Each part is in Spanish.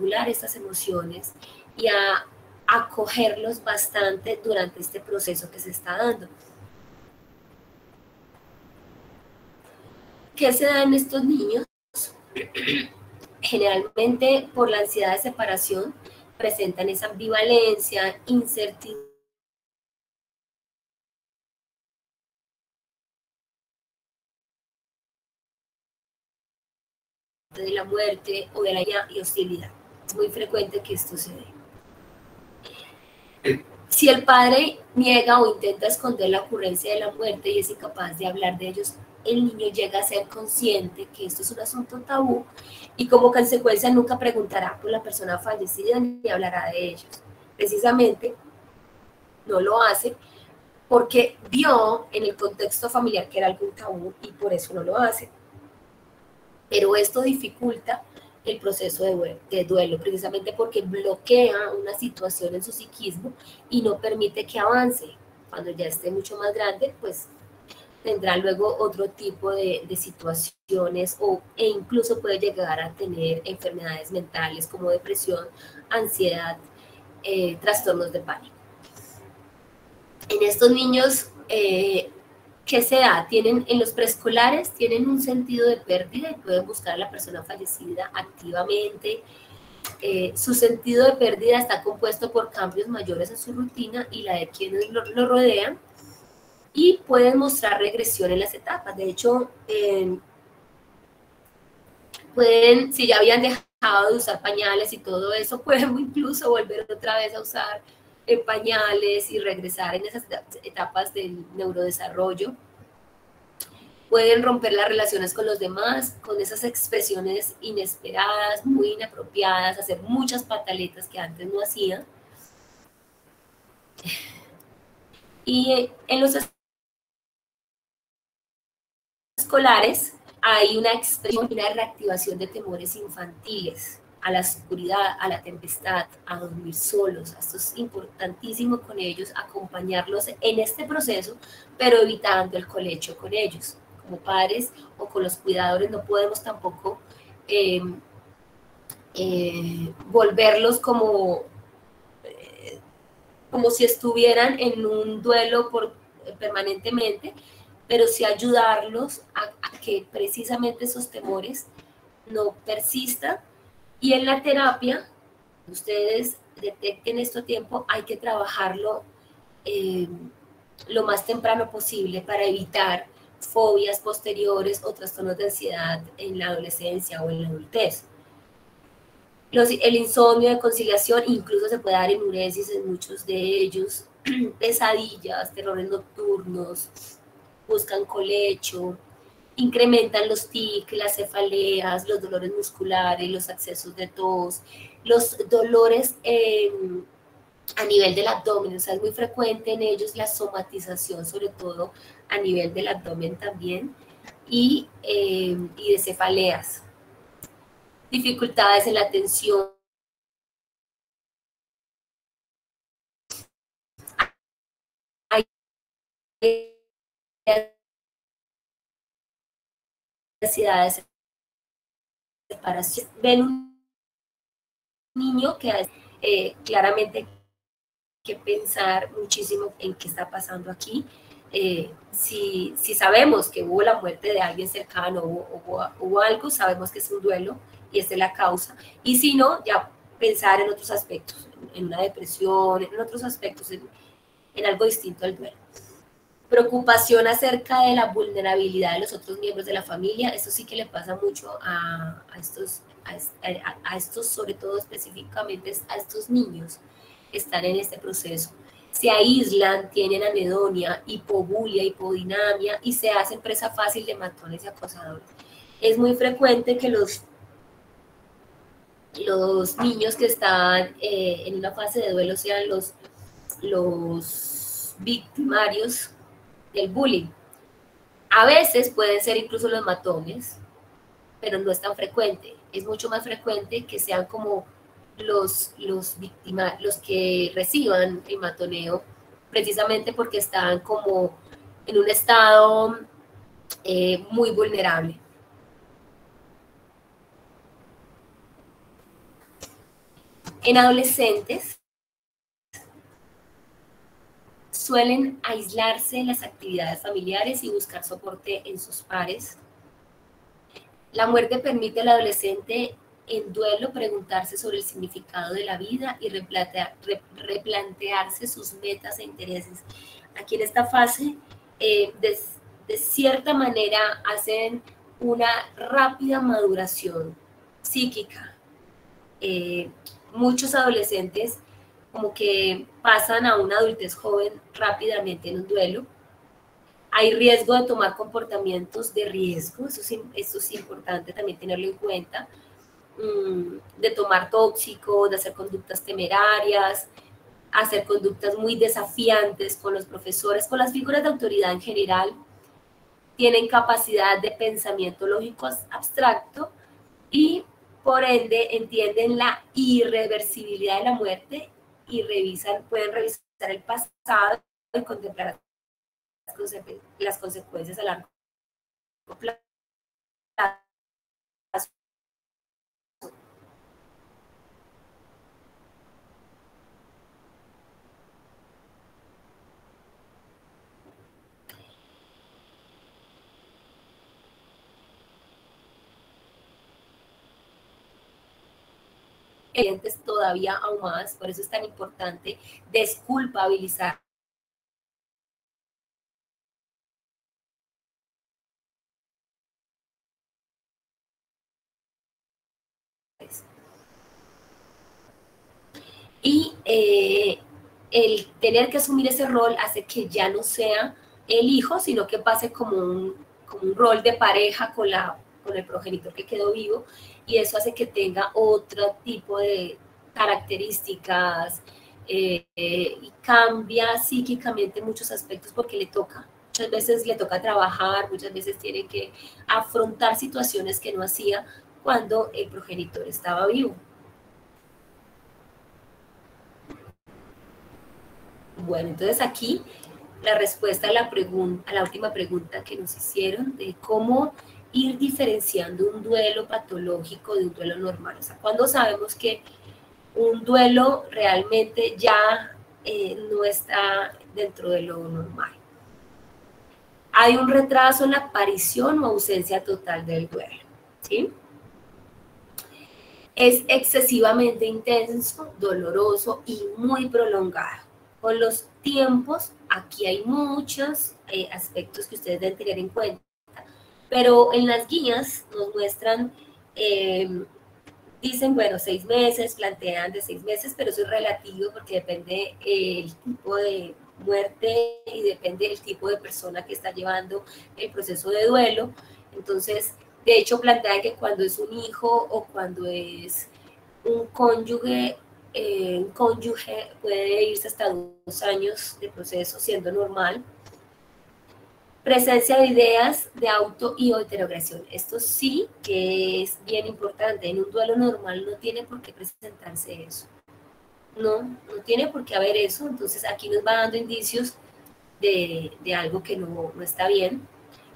regular estas emociones y a acogerlos bastante durante este proceso que se está dando. ¿Qué se da en estos niños? Generalmente por la ansiedad de separación presentan esa ambivalencia, incertidumbre de la muerte o de la ira y hostilidad. Es muy frecuente que esto se dé. Si el padre niega o intenta esconder la ocurrencia de la muerte y es incapaz de hablar de ellos, el niño llega a ser consciente que esto es un asunto tabú y como consecuencia nunca preguntará por la persona fallecida ni hablará de ellos. Precisamente no lo hace porque vio en el contexto familiar que era algo tabú y por eso no lo hace. Pero esto dificulta el proceso de duelo, precisamente porque bloquea una situación en su psiquismo y no permite que avance. Cuando ya esté mucho más grande, pues tendrá luego otro tipo de situaciones e incluso puede llegar a tener enfermedades mentales como depresión, ansiedad, trastornos de pánico. En estos niños, ¿qué se da? En los preescolares tienen un sentido de pérdida y pueden buscar a la persona fallecida activamente. Su sentido de pérdida está compuesto por cambios mayores en su rutina y la de quienes lo rodean y pueden mostrar regresión en las etapas. De hecho, pueden, si ya habían dejado de usar pañales y todo eso, pueden incluso volver otra vez a usar pañales y regresar en esas etapas del neurodesarrollo. Pueden romper las relaciones con los demás, con esas expresiones inesperadas, muy inapropiadas, hacer muchas pataletas que antes no hacían. Y en los escolares hay una expresión, una reactivación de temores infantiles, a la oscuridad, a la tempestad, a dormir solos. Esto es importantísimo con ellos, acompañarlos en este proceso, pero evitando el colecho con ellos. Como padres o con los cuidadores no podemos tampoco volverlos como si estuvieran en un duelo permanentemente, pero sí ayudarlos a que precisamente esos temores no persistan. Y en la terapia, ustedes detecten esto a tiempo, hay que trabajarlo lo más temprano posible para evitar fobias posteriores o trastornos de ansiedad en la adolescencia o en la adultez. El insomnio de conciliación incluso se puede dar enuresis en muchos de ellos, pesadillas, terrores nocturnos, buscan colecho, incrementan los tics, las cefaleas, los dolores musculares, los accesos de tos, los dolores a nivel del abdomen, o sea, es muy frecuente en ellos la somatización, sobre todo a nivel del abdomen también, y de cefaleas, dificultades en la atención. Hay ansiedades, separación. Ven un niño que claramente que pensar muchísimo en qué está pasando aquí. Si sabemos que hubo la muerte de alguien cercano o hubo algo, sabemos que es un duelo y esta es la causa. Y si no, ya pensar en otros aspectos, en una depresión, en otros aspectos, en algo distinto al duelo. Preocupación acerca de la vulnerabilidad de los otros miembros de la familia, eso sí que le pasa mucho a estos, sobre todo específicamente a estos niños que están en este proceso. Se aíslan, tienen anedonia, hipobulia, hipodinamia y se hacen presa fácil de matones y acosadores. Es muy frecuente que los niños que están en una fase de duelo sean los victimarios del bullying. A veces pueden ser incluso los matones, pero no es tan frecuente. Es mucho más frecuente que sean como los que reciban el matoneo, precisamente porque están como en un estado muy vulnerable. En adolescentes suelen aislarse en las actividades familiares y buscar soporte en sus pares. La muerte permite al adolescente en duelo preguntarse sobre el significado de la vida y replantearse sus metas e intereses. Aquí en esta fase, de cierta manera, hacen una rápida maduración psíquica. Muchos adolescentes como que pasan a una adultez joven rápidamente en un duelo. Hay riesgo de tomar comportamientos de riesgo, eso es importante también tenerlo en cuenta, de tomar tóxicos, de hacer conductas temerarias, hacer conductas muy desafiantes con los profesores, con las figuras de autoridad en general. Tienen capacidad de pensamiento lógico abstracto y por ende entienden la irreversibilidad de la muerte y pueden revisar el pasado y contemplar las consecuencias a largo plazo. Todavía aún más, por eso es tan importante desculpabilizar. Y el tener que asumir ese rol hace que ya no sea el hijo, sino que pase como un rol de pareja con el progenitor que quedó vivo, y eso hace que tenga otro tipo de características y cambia psíquicamente muchos aspectos porque muchas veces le toca trabajar, muchas veces tiene que afrontar situaciones que no hacía cuando el progenitor estaba vivo. Bueno, entonces aquí la respuesta a la última pregunta que nos hicieron de cómo ir diferenciando un duelo patológico de un duelo normal. O sea, cuando sabemos que un duelo realmente ya no está dentro de lo normal. Hay un retraso en la aparición o ausencia total del duelo, ¿sí? Es excesivamente intenso, doloroso y muy prolongado. Con los tiempos, aquí hay muchos aspectos que ustedes deben tener en cuenta, pero en las guías nos muestran, dicen, bueno, 6 meses, plantean de 6 meses, pero eso es relativo porque depende el tipo de muerte y depende del tipo de persona que está llevando el proceso de duelo. Entonces, de hecho, plantean que cuando es un hijo o cuando es un cónyuge puede irse hasta 2 años de proceso siendo normal. Presencia de ideas de auto y o heteroagresión. Esto sí que es bien importante. En un duelo normal no tiene por qué presentarse eso. No tiene por qué haber eso. Entonces aquí nos va dando indicios de algo que no está bien.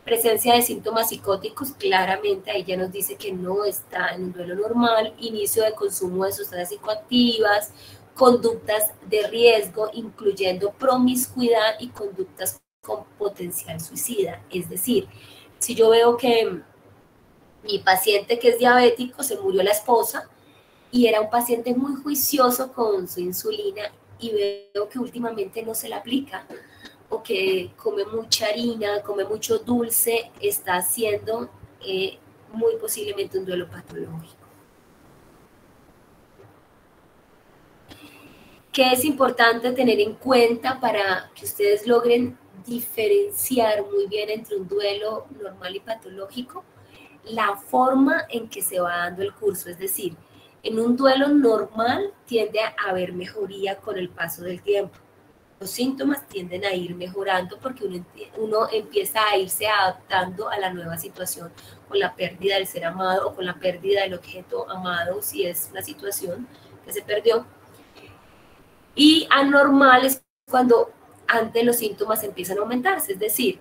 Presencia de síntomas psicóticos, claramente ahí ya nos dice que no está en un duelo normal. Inicio de consumo de sustancias psicoactivas, conductas de riesgo, incluyendo promiscuidad y conductas con potencial suicida. Es decir, si yo veo que mi paciente que es diabético se murió la esposa y era un paciente muy juicioso con su insulina y veo que últimamente no se la aplica, o que come mucha harina, come mucho dulce, está haciendo muy posiblemente un duelo patológico. ¿Qué es importante tener en cuenta para que ustedes logren diferenciar muy bien entre un duelo normal y patológico? La forma en que se va dando el curso, es decir, en un duelo normal tiende a haber mejoría con el paso del tiempo. Los síntomas tienden a ir mejorando porque uno empieza a irse adaptando a la nueva situación con la pérdida del ser amado o con la pérdida del objeto amado, si es una situación que se perdió. Y anormal es cuando antes los síntomas empiezan a aumentarse, es decir,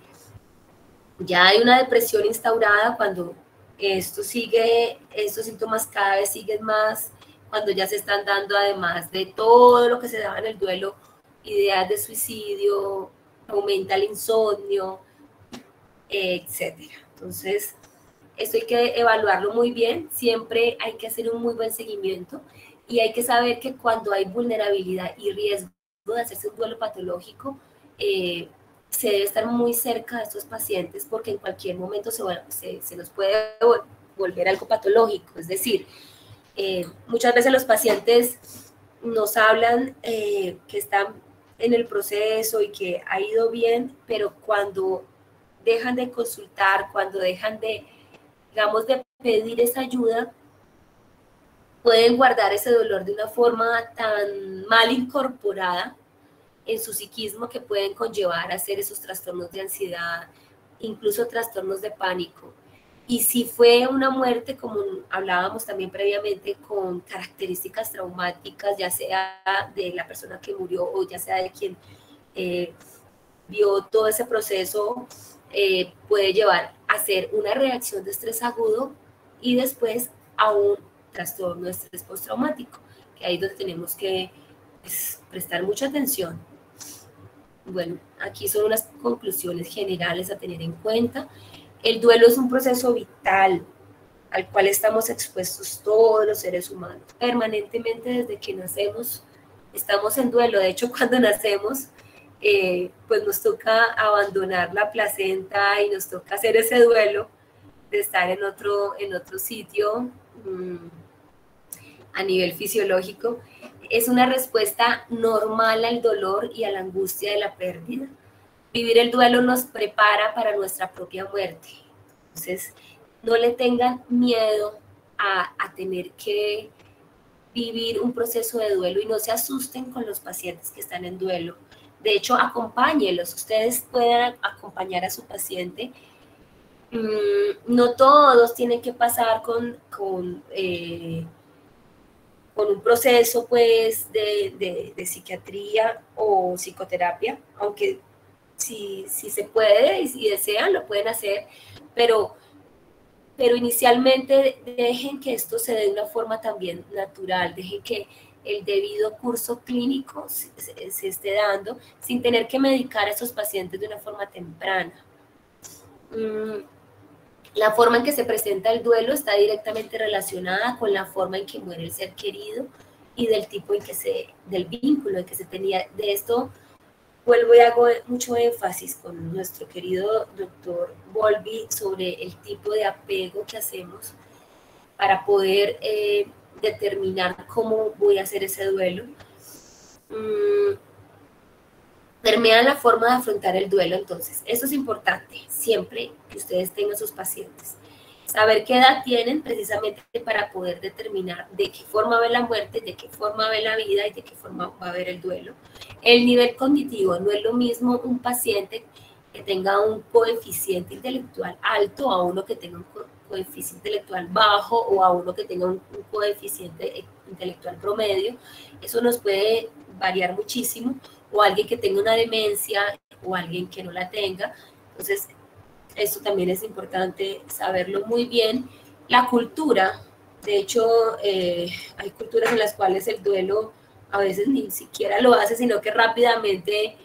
ya hay una depresión instaurada cuando estos síntomas cada vez siguen más cuando ya se están dando, además de todo lo que se daba en el duelo, ideas de suicidio, aumenta el insomnio, etcétera. Entonces, esto hay que evaluarlo muy bien, siempre hay que hacer un muy buen seguimiento y hay que saber que cuando hay vulnerabilidad y riesgo de hacerse un duelo patológico, se debe estar muy cerca de estos pacientes porque en cualquier momento se nos puede volver algo patológico. Es decir, muchas veces los pacientes nos hablan que están en el proceso y que ha ido bien, pero cuando dejan de consultar, cuando dejan de, digamos, de pedir esa ayuda, pueden guardar ese dolor de una forma tan mal incorporada en su psiquismo que pueden conllevar a hacer esos trastornos de ansiedad, incluso trastornos de pánico. Y si fue una muerte, como hablábamos también previamente, con características traumáticas, ya sea de la persona que murió o ya sea de quien vio todo ese proceso, puede llevar a hacer una reacción de estrés agudo y después a un trastorno de estrés postraumático, que ahí es donde tenemos que pues, prestar mucha atención. Bueno, aquí son unas conclusiones generales a tener en cuenta. El duelo es un proceso vital al cual estamos expuestos todos los seres humanos. Permanentemente desde que nacemos estamos en duelo. De hecho, cuando nacemos, pues nos toca abandonar la placenta y nos toca hacer ese duelo de estar en otro sitio a nivel fisiológico. Es una respuesta normal al dolor y a la angustia de la pérdida. Vivir el duelo nos prepara para nuestra propia muerte. Entonces, no le tengan miedo a tener que vivir un proceso de duelo y no se asusten con los pacientes que están en duelo. De hecho, acompáñenlos. Ustedes pueden acompañar a su paciente. No todos tienen que pasar con un proceso pues de psiquiatría o psicoterapia, aunque si se puede y si desean lo pueden hacer, pero inicialmente dejen que esto se dé de una forma también natural, dejen que el debido curso clínico se esté dando sin tener que medicar a esos pacientes de una forma temprana. La forma en que se presenta el duelo está directamente relacionada con la forma en que muere el ser querido y del tipo del vínculo en que se tenía. De esto vuelvo y hago mucho énfasis con nuestro querido doctor Bowlby sobre el tipo de apego que hacemos para poder determinar cómo voy a hacer ese duelo. Permean la forma de afrontar el duelo, entonces. Eso es importante, siempre que ustedes tengan sus pacientes. Saber qué edad tienen precisamente para poder determinar de qué forma ve la muerte, de qué forma ve la vida y de qué forma va a ver el duelo. El nivel cognitivo, no es lo mismo un paciente que tenga un coeficiente intelectual alto a uno que tenga un coeficiente intelectual bajo o a uno que tenga un coeficiente intelectual promedio. Eso nos puede variar muchísimo, o alguien que tenga una demencia o alguien que no la tenga. Entonces, esto también es importante saberlo muy bien. La cultura, de hecho, hay culturas en las cuales el duelo a veces ni siquiera lo hace, sino que rápidamente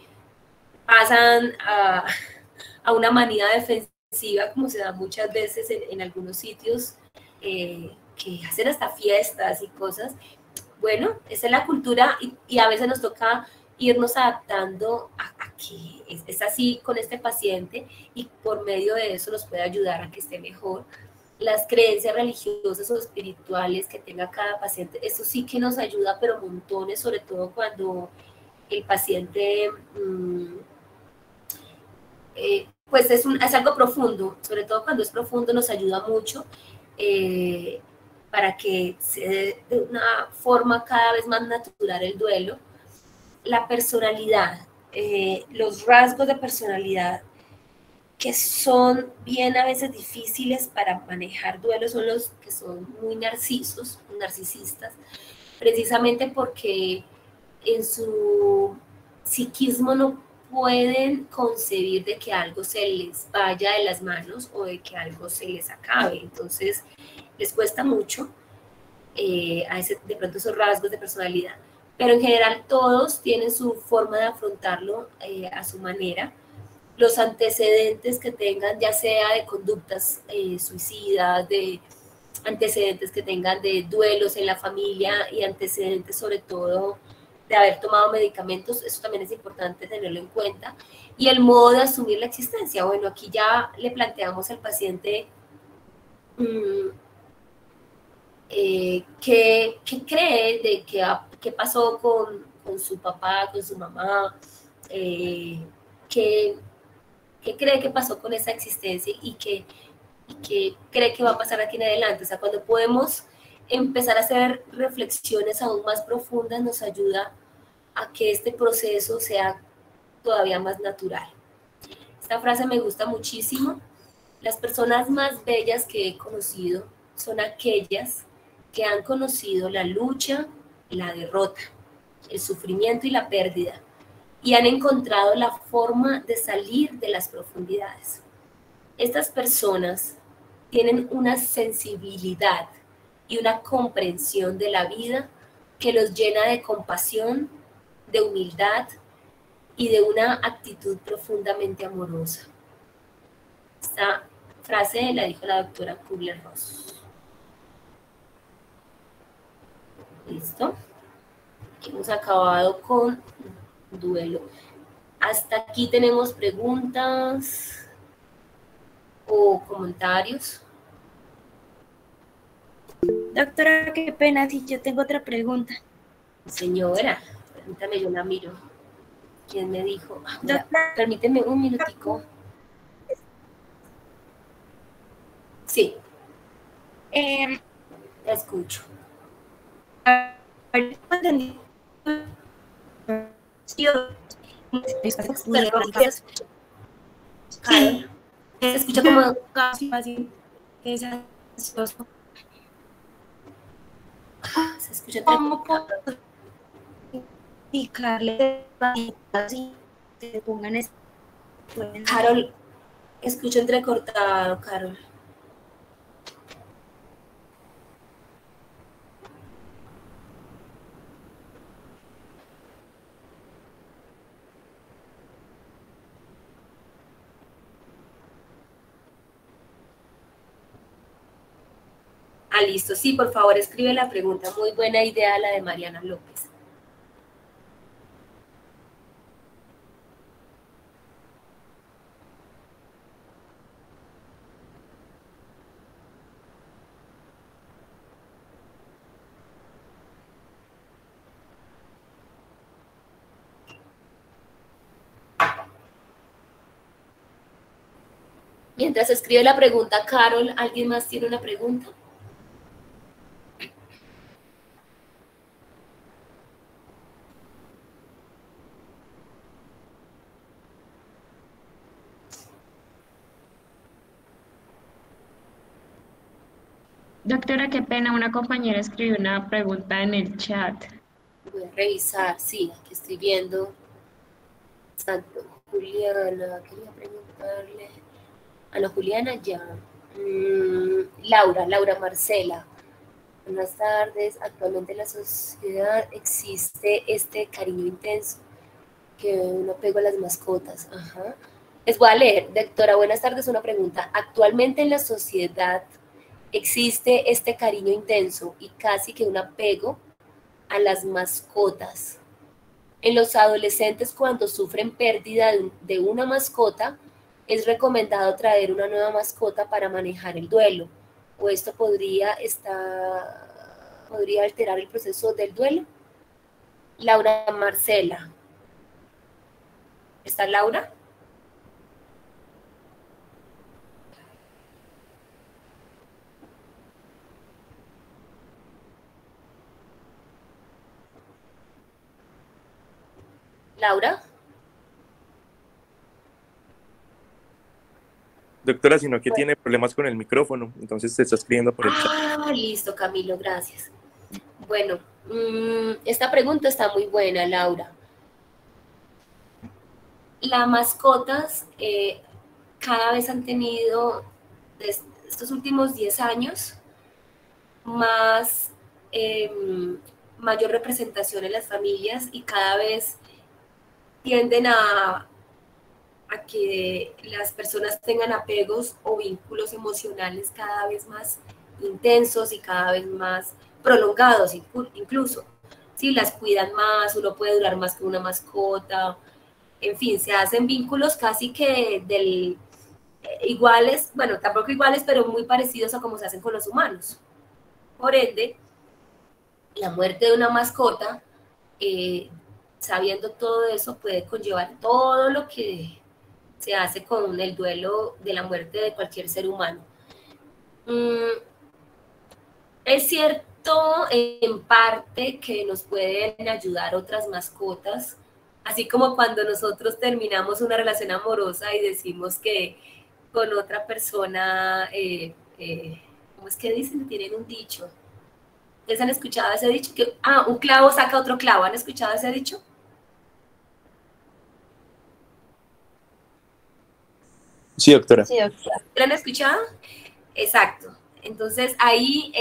pasan a una manía defensiva, como se da muchas veces en algunos sitios, que hacen hasta fiestas y cosas. Bueno, esa es la cultura y a veces nos toca irnos adaptando a que es así con este paciente y por medio de eso nos puede ayudar a que esté mejor. Las creencias religiosas o espirituales que tenga cada paciente, eso sí que nos ayuda, pero montones, sobre todo cuando el paciente pues es algo profundo, sobre todo cuando es profundo nos ayuda mucho para que se dé de una forma cada vez más natural el duelo. La personalidad, los rasgos de personalidad que son bien a veces difíciles para manejar duelo son los que son muy narcisistas, precisamente porque en su psiquismo no pueden concebir de que algo se les vaya de las manos o de que algo se les acabe, entonces les cuesta mucho. a ese, de pronto esos rasgos de personalidad. Pero en general todos tienen su forma de afrontarlo a su manera. Los antecedentes que tengan, ya sea de conductas suicidas, de antecedentes que tengan de duelos en la familia y antecedentes sobre todo de haber tomado medicamentos, eso también es importante tenerlo en cuenta. Y el modo de asumir la existencia. Bueno, aquí ya le planteamos al paciente qué cree de qué pasó con su papá, con su mamá, qué cree que pasó con esa existencia y qué cree que va a pasar aquí en adelante. O sea, cuando podemos empezar a hacer reflexiones aún más profundas, nos ayuda a que este proceso sea todavía más natural. Esta frase me gusta muchísimo. Las personas más bellas que he conocido son aquellas que han conocido la lucha, la derrota, el sufrimiento y la pérdida, y han encontrado la forma de salir de las profundidades. Estas personas tienen una sensibilidad y una comprensión de la vida que los llena de compasión, de humildad y de una actitud profundamente amorosa. Esta frase la dijo la doctora Kubler-Ross. ¿Listo? Hemos acabado con duelo. Hasta aquí tenemos preguntas o comentarios. Doctora, qué pena, si yo tengo otra pregunta. Señora, permítame, yo la miro. ¿Quién me dijo? Mira, Doctora, permíteme un minutico. Sí, la escucho. Perdón, se escucha. Carol, se escucha como... Se escucha entrecortado. Carol, escucho entrecortado, Carol. Ah, listo. Sí, por favor, escribe la pregunta. Muy buena idea la de Mariana López. Mientras escribe la pregunta, Carol, ¿alguien más tiene una pregunta? Doctora, qué pena, una compañera escribió una pregunta en el chat. Voy a revisar, sí, aquí estoy viendo. Santo Juliana, quería preguntarle. Ana Juliana, ya. Laura Marcela. Buenas tardes. Actualmente en la sociedad existe este cariño intenso que uno apego a las mascotas. Ajá. Les voy a leer. Doctora, buenas tardes. Una pregunta. Actualmente en la sociedad existe este cariño intenso y casi que un apego a las mascotas. En los adolescentes, cuando sufren pérdida de una mascota, es recomendado traer una nueva mascota para manejar el duelo. O esto podría alterar el proceso del duelo. Laura Marcela. ¿Está Laura? Laura. Doctora, sino que tiene problemas con el micrófono, entonces se está escribiendo por el chat. Ah, listo, Camilo, gracias. Bueno, esta pregunta está muy buena, Laura. Las mascotas cada vez han tenido, estos últimos 10 años, más mayor representación en las familias y cada vez tienden a que las personas tengan apegos o vínculos emocionales cada vez más intensos y cada vez más prolongados incluso. Sí, las cuidan más, uno puede durar más que una mascota, en fin, se hacen vínculos casi que iguales, bueno, tampoco iguales, pero muy parecidos a como se hacen con los humanos. Por ende, la muerte de una mascota, sabiendo todo eso, puede conllevar todo lo que se hace con el duelo de la muerte de cualquier ser humano. Es cierto en parte que nos pueden ayudar otras mascotas, así como cuando nosotros terminamos una relación amorosa y decimos que con otra persona, ¿cómo es que dicen? Tienen un dicho. ¿Ustedes han escuchado ese dicho? Un clavo saca otro clavo. ¿Han escuchado ese dicho? Sí, doctora. Sí, doctora. ¿Lo han escuchado? Exacto. Entonces ahí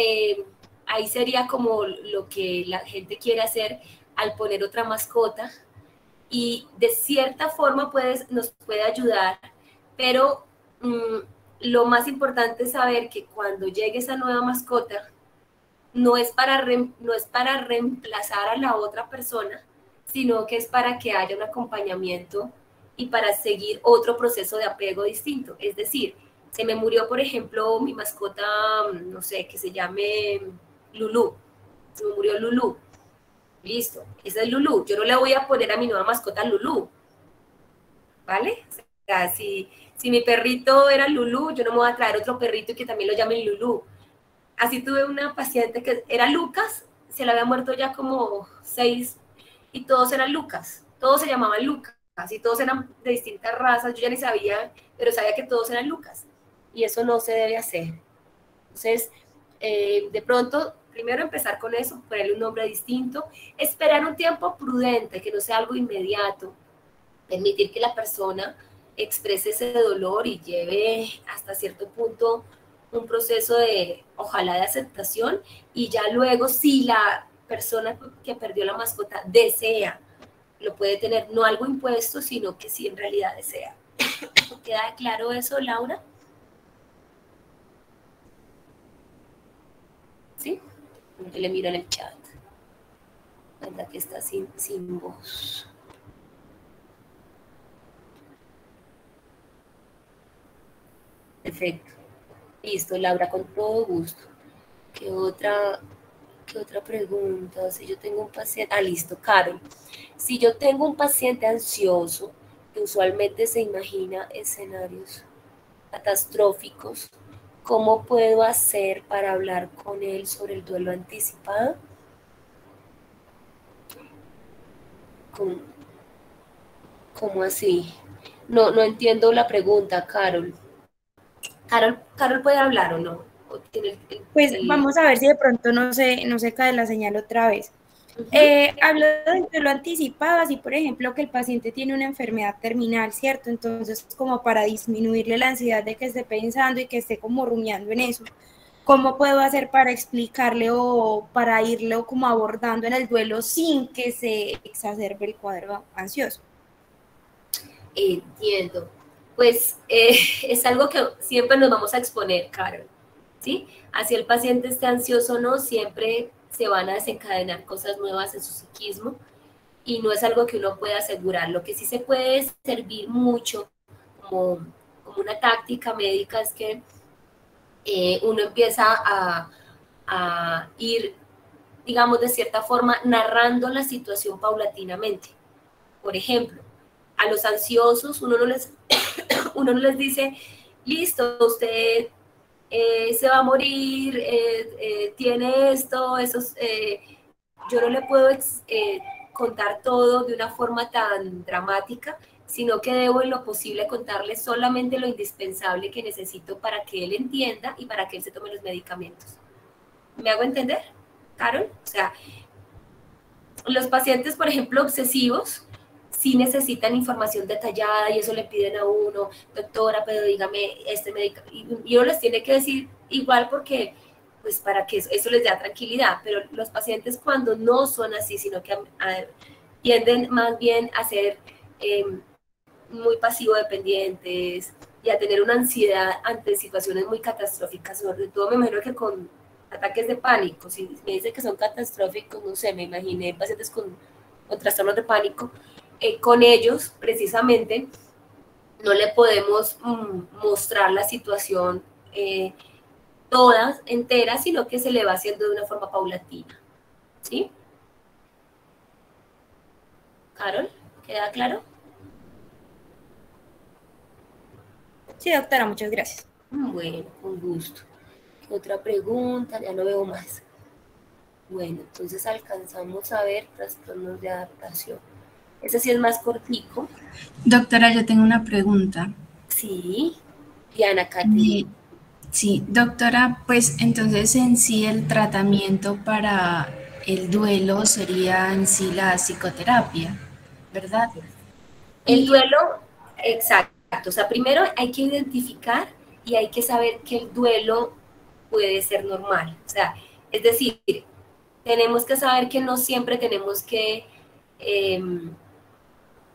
sería como lo que la gente quiere hacer al poner otra mascota y de cierta forma nos puede ayudar, pero lo más importante es saber que cuando llegue esa nueva mascota no es para reemplazar a la otra persona, sino que es para que haya un acompañamiento y para seguir otro proceso de apego distinto. Es decir, se me murió, por ejemplo, mi mascota, no sé, que se llame Lulú. Se me murió Lulú. Listo, esa es Lulú. Yo no le voy a poner a mi nueva mascota Lulú. ¿Vale? O sea, si mi perrito era Lulú, yo no me voy a traer otro perrito que también lo llamen Lulú. Así tuve una paciente que era Lucas, se le había muerto ya como 6 y todos eran Lucas. Todos se llamaban Lucas y todos eran de distintas razas. Yo ya ni sabía, pero sabía que todos eran Lucas. Y eso no se debe hacer. Entonces, de pronto, primero empezar con eso, ponerle un nombre distinto, esperar un tiempo prudente, que no sea algo inmediato, permitir que la persona exprese ese dolor y lleve hasta cierto punto un proceso de, ojalá, de aceptación, y ya luego, si la persona que perdió la mascota desea, lo puede tener, no algo impuesto, sino que sí en realidad desea. ¿Queda claro eso, Laura? ¿Sí? Yo le miro en el chat. Anda que está sin voz. Perfecto. Listo, Laura, con todo gusto. ¿Qué otra pregunta? Si yo tengo un paciente... listo, Carol. Si yo tengo un paciente ansioso, que usualmente se imagina escenarios catastróficos, ¿cómo puedo hacer para hablar con él sobre el duelo anticipado? ¿Cómo así? No entiendo la pregunta, Carol. ¿Carol puede hablar o no? ¿O tiene Pues vamos a ver si de pronto no se cae la señal otra vez. Hablo de lo anticipado, así por ejemplo que el paciente tiene una enfermedad terminal, ¿cierto? Entonces como para disminuirle la ansiedad de que esté pensando y que esté como rumiando en eso, ¿cómo puedo hacer para explicarle o para irlo como abordando en el duelo sin que se exacerbe el cuadro ansioso? Entiendo. Pues es algo que siempre nos vamos a exponer, Carol, ¿sí? Así el paciente esté ansioso o no, siempre se van a desencadenar cosas nuevas en su psiquismo y no es algo que uno pueda asegurar. Lo que sí se puede servir mucho como una táctica médica es que uno empieza a ir, digamos, de cierta forma, narrando la situación paulatinamente. Por ejemplo, a los ansiosos uno no les dice, listo, usted se va a morir, tiene esto, yo no le puedo contar todo de una forma tan dramática, sino que debo en lo posible contarle solamente lo indispensable que necesito para que él entienda y para que él se tome los medicamentos. ¿Me hago entender, Carol? O sea, los pacientes, por ejemplo, obsesivos, sí necesitan información detallada y eso le piden a uno, doctora, pero dígame este medicamento, y uno les tiene que decir igual porque pues para que eso les dé tranquilidad, pero los pacientes cuando no son así, sino que tienden más bien a ser muy pasivo-dependientes y a tener una ansiedad ante situaciones muy catastróficas, sobre todo me imagino que con ataques de pánico, si me dicen que son catastróficos, no sé, me imaginé pacientes con trastornos de pánico, con ellos precisamente no le podemos mostrar la situación toda entera, sino que se le va haciendo de una forma paulatina, ¿sí? Carol, ¿queda claro? Sí, doctora, muchas gracias. Bueno, con gusto. Otra pregunta, ya no veo más. Bueno, entonces alcanzamos a ver trastornos de adaptación. Ese sí es más cortico. Doctora, yo tengo una pregunta. Sí, Diana Katy. Sí, doctora, pues entonces en sí el tratamiento para el duelo sería en sí la psicoterapia, ¿verdad? El duelo, exacto. O sea, primero hay que identificar y hay que saber que el duelo puede ser normal. O sea, es decir, tenemos que saber que no siempre tenemos que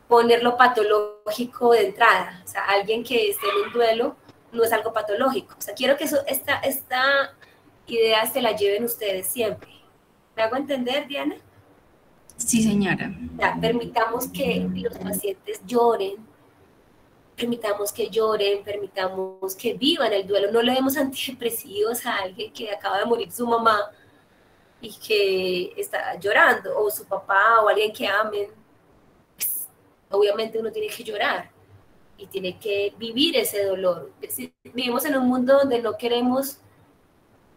ponerlo patológico de entrada. O sea, alguien que esté en un duelo no es algo patológico. O sea, quiero que esta idea se la lleven ustedes siempre. ¿Me hago entender, Diana? Sí, señora. O sea, permitamos que los pacientes lloren, permitamos que vivan el duelo. No le demos antidepresivos a alguien que acaba de morir su mamá y que está llorando, o su papá, o alguien que amen. Pues, obviamente uno tiene que llorar y tiene que vivir ese dolor. Vivimos en un mundo donde no queremos,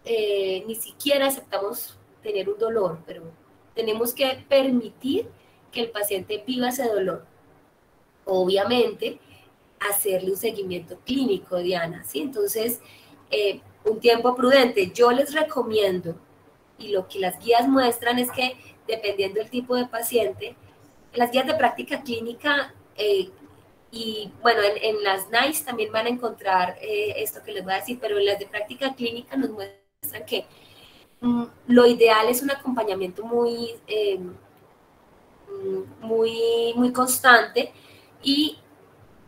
ni siquiera aceptamos tener un dolor, pero tenemos que permitir que el paciente viva ese dolor. Obviamente, hacerle un seguimiento clínico, Diana, ¿sí? Entonces, un tiempo prudente. Yo les recomiendo, y lo que las guías muestran es que, dependiendo del tipo de paciente, las guías de práctica clínica, y bueno, en las NICE también van a encontrar esto que les voy a decir, pero en las de práctica clínica nos muestran que lo ideal es un acompañamiento muy constante, y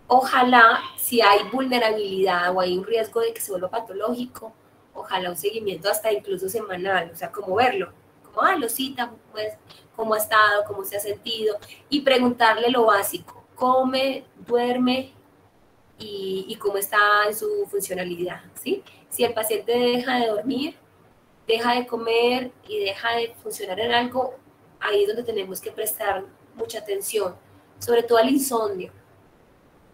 ojalá, si hay vulnerabilidad o hay un riesgo de que se vuelva patológico, ojalá un seguimiento hasta incluso semanal, o sea, como verlo, como, lo cita, pues, cómo ha estado, cómo se ha sentido, y preguntarle lo básico: come, duerme y cómo está en su funcionalidad, ¿sí? Si el paciente deja de dormir, deja de comer y deja de funcionar en algo, ahí es donde tenemos que prestar mucha atención, sobre todo al insomnio.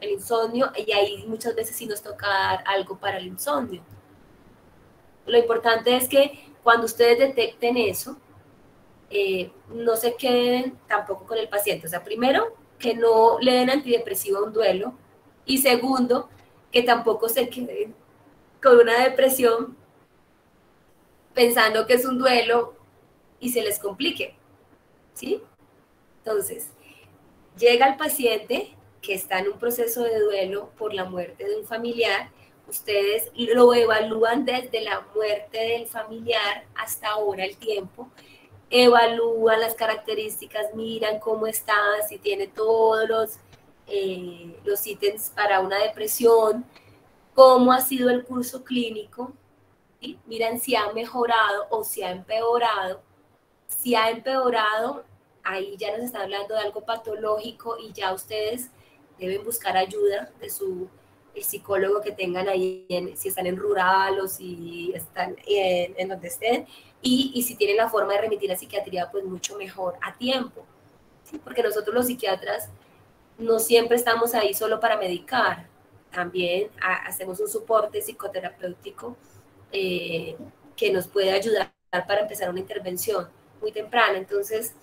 El insomnio, y ahí muchas veces sí nos toca dar algo para el insomnio. Lo importante es que cuando ustedes detecten eso, no se queden tampoco con el paciente. O sea, primero, que no le den antidepresivo a un duelo, y segundo, que tampoco se queden con una depresión pensando que es un duelo y se les complique, ¿sí? Entonces, llega el paciente que está en un proceso de duelo por la muerte de un familiar, ustedes lo evalúan desde la muerte del familiar hasta ahora el tiempo, evalúan las características, miran cómo está, si tiene todos los ítems para una depresión, cómo ha sido el curso clínico, ¿sí? Miran si ha mejorado o si ha empeorado. Si ha empeorado, ahí ya nos está hablando de algo patológico y ya ustedes deben buscar ayuda de el psicólogo que tengan ahí, si están en rural o si están en donde estén, y si tienen la forma de remitir a psiquiatría, pues mucho mejor a tiempo, ¿sí? Porque nosotros los psiquiatras no siempre estamos ahí solo para medicar, también hacemos un soporte psicoterapéutico que nos puede ayudar para empezar una intervención muy temprana. Entonces,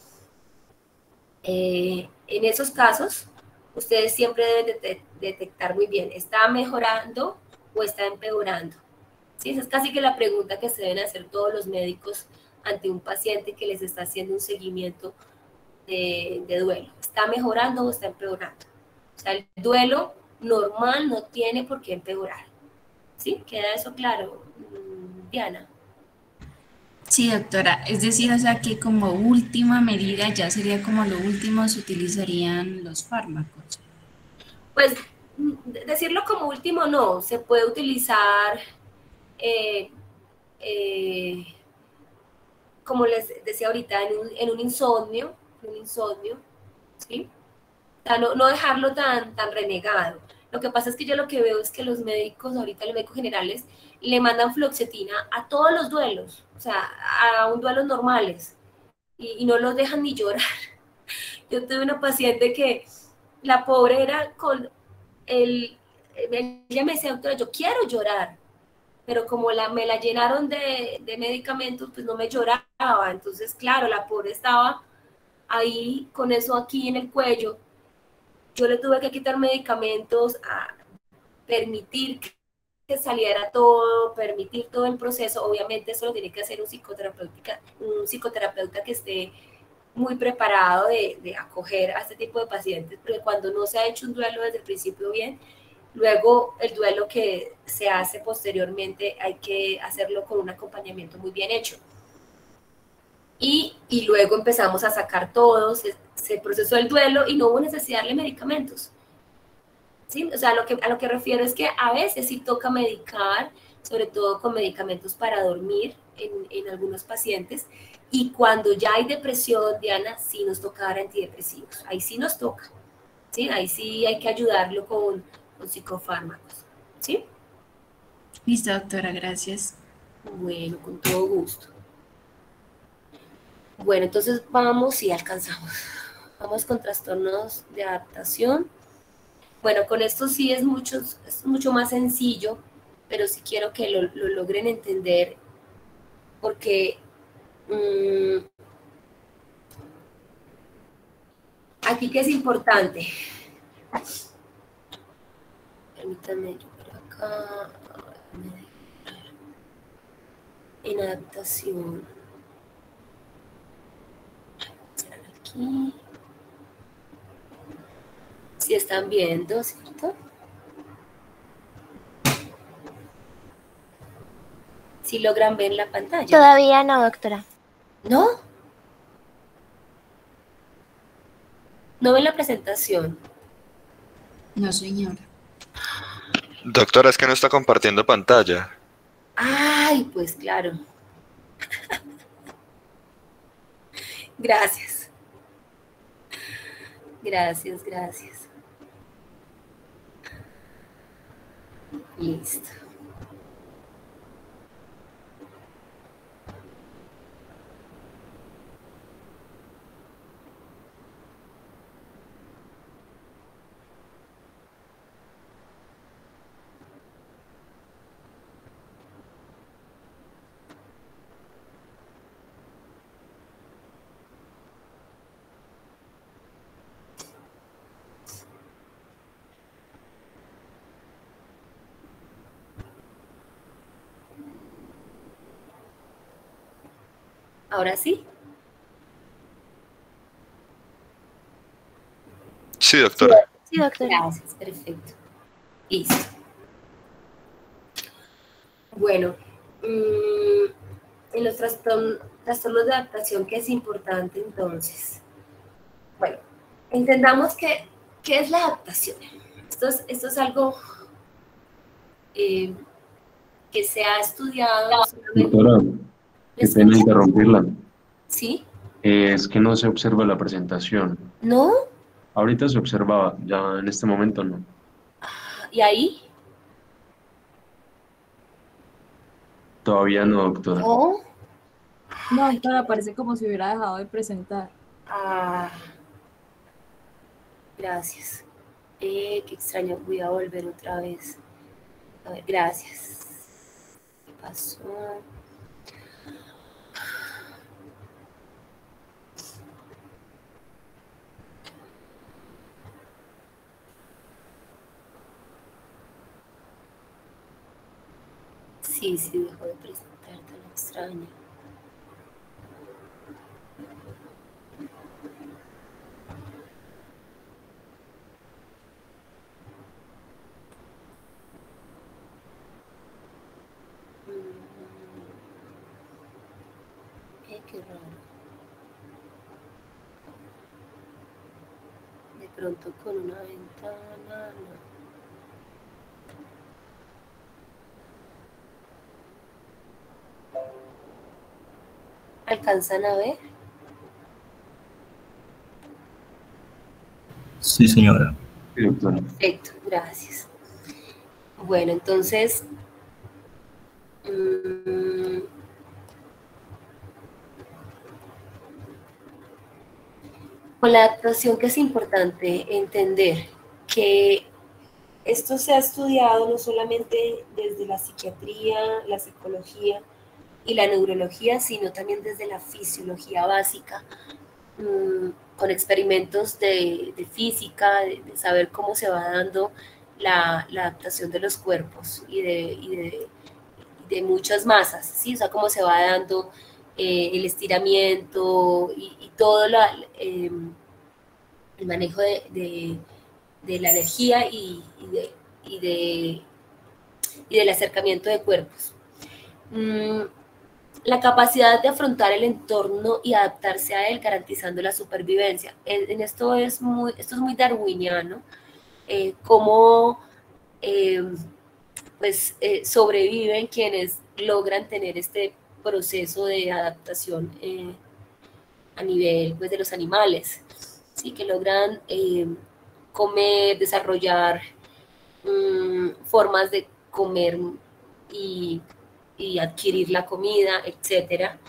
en esos casos, ustedes siempre deben detectar muy bien, ¿está mejorando o está empeorando? ¿Sí? Esa es casi que la pregunta que se deben hacer todos los médicos ante un paciente que les está haciendo un seguimiento de duelo. ¿Está mejorando o está empeorando? O sea, el duelo normal no tiene por qué empeorar. ¿Sí? ¿Queda eso claro, Diana? Sí, doctora. Es decir, o sea que como última medida ya sería como lo último se utilizarían los fármacos. Pues decirlo como último no, se puede utilizar, eh, eh, como les decía ahorita, en un insomnio, ¿sí? O sea, no dejarlo tan renegado. Lo que pasa es que yo lo que veo es que los médicos, ahorita los médicos generales, le mandan fluoxetina a todos los duelos, o sea, a un duelos normales, y no los dejan ni llorar. Yo tuve una paciente que la pobre era con el, ella me decía, doctora, yo quiero llorar, pero como me la llenaron de medicamentos, pues no me lloraba. Entonces, claro, la pobre estaba ahí con eso aquí en el cuello. Yo le tuve que quitar medicamentos, a permitir que saliera todo, permitir todo el proceso. Obviamente eso lo tiene que hacer un psicoterapeuta que esté muy preparado de acoger a este tipo de pacientes, porque cuando no se ha hecho un duelo desde el principio bien, luego el duelo que se hace posteriormente hay que hacerlo con un acompañamiento muy bien hecho. Y luego empezamos a sacar todo, se procesó el duelo y no hubo necesidad de medicamentos. ¿Sí? O sea, a lo que refiero es que a veces sí toca medicar, sobre todo con medicamentos para dormir en algunos pacientes, y cuando ya hay depresión, Diana, sí nos toca dar antidepresivos, ahí sí nos toca, ¿sí? Ahí sí hay que ayudarlo con psicofármacos, ¿sí? Listo, doctora, gracias. Bueno, con todo gusto. Bueno, entonces vamos, si alcanzamos. Vamos con trastornos de adaptación. Bueno, con esto sí es mucho más sencillo, pero sí quiero que lo logren entender porque aquí que es importante. Permítanme yo por acá. En adaptación. Aquí. Si están viendo, ¿cierto? Si logran ver la pantalla. Todavía no, doctora. ¿No? ¿No ven la presentación? No, señora. Doctora, es que no está compartiendo pantalla. Ay, pues claro. Gracias. Gracias, gracias. Listo. Ahora sí. Sí, doctora. Sí, doctora. Gracias, perfecto. Listo. Bueno, en los trastornos de adaptación, ¿qué es importante entonces? Bueno, entendamos qué es la adaptación. Esto es algo que se ha estudiado. Doctora, qué pena interrumpirla. ¿Sí? Es que no se observa la presentación. ¿No? Ahorita se observaba, ya en este momento no. ¿Y ahí? Todavía no, doctora. ¿No? No, doctora, parece como si hubiera dejado de presentar. Ah, gracias. Qué extraño, voy a volver otra vez. A ver, gracias. ¿Qué pasó? Sí, dejó de presentar, tan extraño. qué raro. De pronto con una ventana, no. ¿Alcanzan a ver? Sí, señora. Sí, doctora. Perfecto, gracias. Bueno, entonces, con la adaptación, que es importante entender que esto se ha estudiado no solamente desde la psiquiatría, la psicología y la neurología, sino también desde la fisiología básica, con experimentos de física, de saber cómo se va dando la adaptación de los cuerpos y de muchas masas, ¿sí? O sea, cómo se va dando el estiramiento y todo el manejo de la energía y del acercamiento de cuerpos. La capacidad de afrontar el entorno y adaptarse a él, garantizando la supervivencia. Esto es muy darwiniano, cómo sobreviven quienes logran tener este proceso de adaptación a nivel, pues, de los animales, ¿sí? Que logran comer, desarrollar formas de comer y adquirir la comida, etcétera.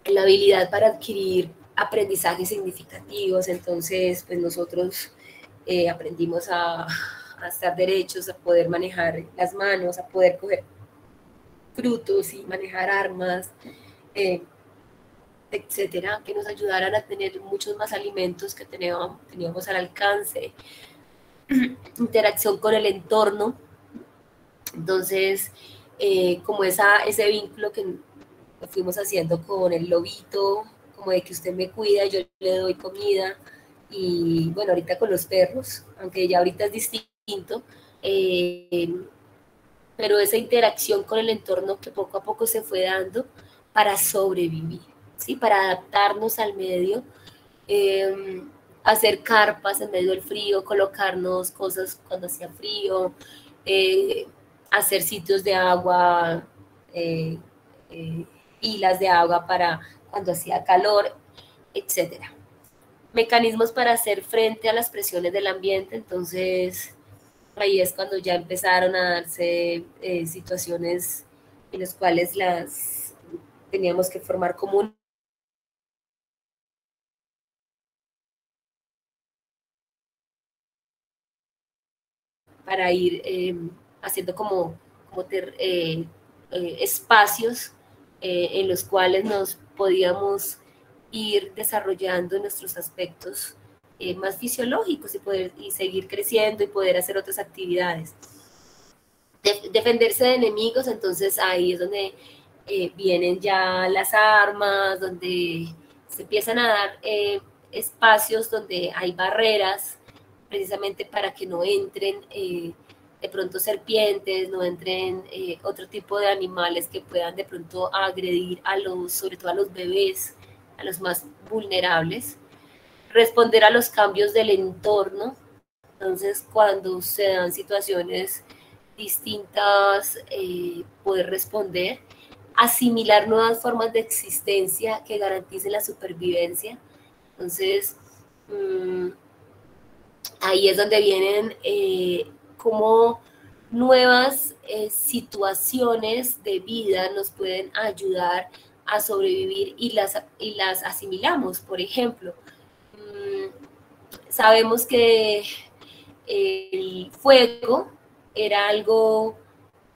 La habilidad para adquirir aprendizajes significativos. Entonces, pues nosotros aprendimos a estar derechos, a poder manejar las manos, a poder coger frutos y manejar armas, etcétera, que nos ayudaran a tener muchos más alimentos que teníamos al alcance. Interacción con el entorno. Entonces, como ese vínculo que fuimos haciendo con el lobito, como de que usted me cuida, yo le doy comida, y bueno, ahorita con los perros, aunque ya ahorita es distinto, pero esa interacción con el entorno que poco a poco se fue dando para sobrevivir, ¿sí? Para adaptarnos al medio, hacer carpas en medio del frío, colocarnos cosas cuando hacía frío, hacer sitios de agua, pilas de agua para cuando hacía calor, etcétera. Mecanismos para hacer frente a las presiones del ambiente. Entonces, ahí es cuando ya empezaron a darse situaciones en las cuales teníamos que formar común. Para ir haciendo como espacios en los cuales nos podíamos ir desarrollando nuestros aspectos más fisiológicos y seguir creciendo y poder hacer otras actividades. Defenderse de enemigos. Entonces ahí es donde vienen ya las armas, donde se empiezan a dar espacios donde hay barreras, precisamente para que no entren de pronto serpientes, no entren otro tipo de animales que puedan de pronto agredir sobre todo a los bebés, a los más vulnerables. Responder a los cambios del entorno. Entonces, cuando se dan situaciones distintas, poder responder. Asimilar nuevas formas de existencia que garanticen la supervivencia. Entonces, ahí es donde vienen como nuevas situaciones de vida nos pueden ayudar a sobrevivir y las asimilamos. Por ejemplo, sabemos que el fuego era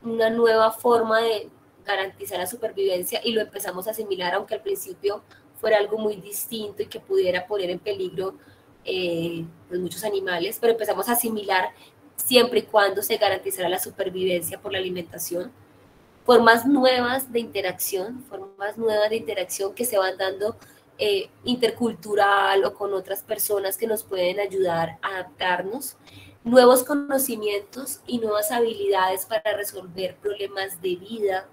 una nueva forma de garantizar la supervivencia, y lo empezamos a asimilar, aunque al principio fuera algo muy distinto y que pudiera poner en peligro pues muchos animales, pero empezamos a asimilar siempre y cuando se garantizara la supervivencia por la alimentación. Formas nuevas de interacción que se van dando intercultural o con otras personas que nos pueden ayudar a adaptarnos. Nuevos conocimientos y nuevas habilidades para resolver problemas de vida.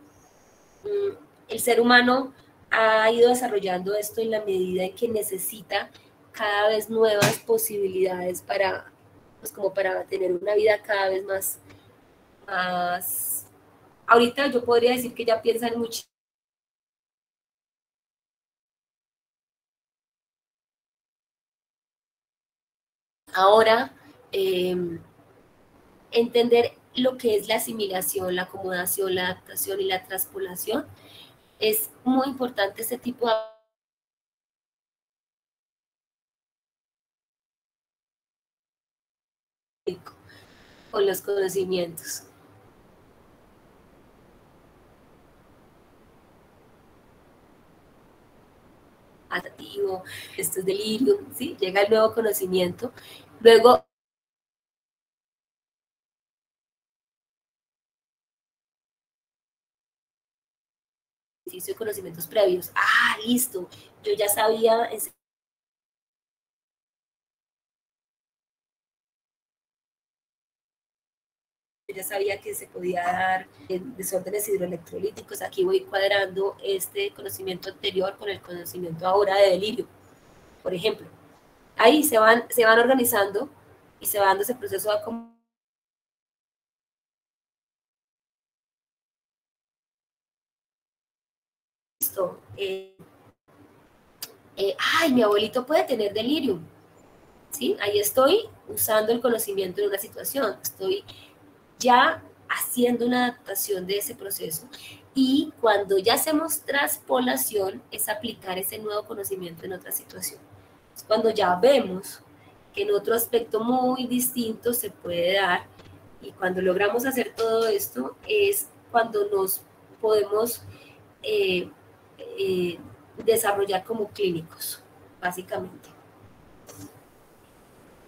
el ser humano ha ido desarrollando esto en la medida en que necesita cada vez nuevas posibilidades para, pues como para tener una vida cada vez más, ahorita yo podría decir que ya piensan mucho. Ahora, entender lo que es la asimilación, la acomodación, la adaptación y la transpolación, es muy importante este tipo de con los conocimientos. Adaptativo, esto es delirio, ¿sí? Llega el nuevo conocimiento. Luego, de conocimientos previos. Ah, listo, yo ya sabía. Yo ya sabía que se podía dar desórdenes hidroelectrolíticos. Aquí voy cuadrando este conocimiento anterior con el conocimiento ahora de delirio, por ejemplo. Ahí se van organizando y se va dando ese proceso de acomodación. Ay, mi abuelito puede tener delirio, ¿sí? Ahí estoy usando el conocimiento de una situación, estoy ya haciendo una adaptación de ese proceso, y cuando ya hacemos transpolación es aplicar ese nuevo conocimiento en otra situación. Es cuando ya vemos que en otro aspecto muy distinto se puede dar, y cuando logramos hacer todo esto es cuando nos podemos desarrollar como clínicos, básicamente.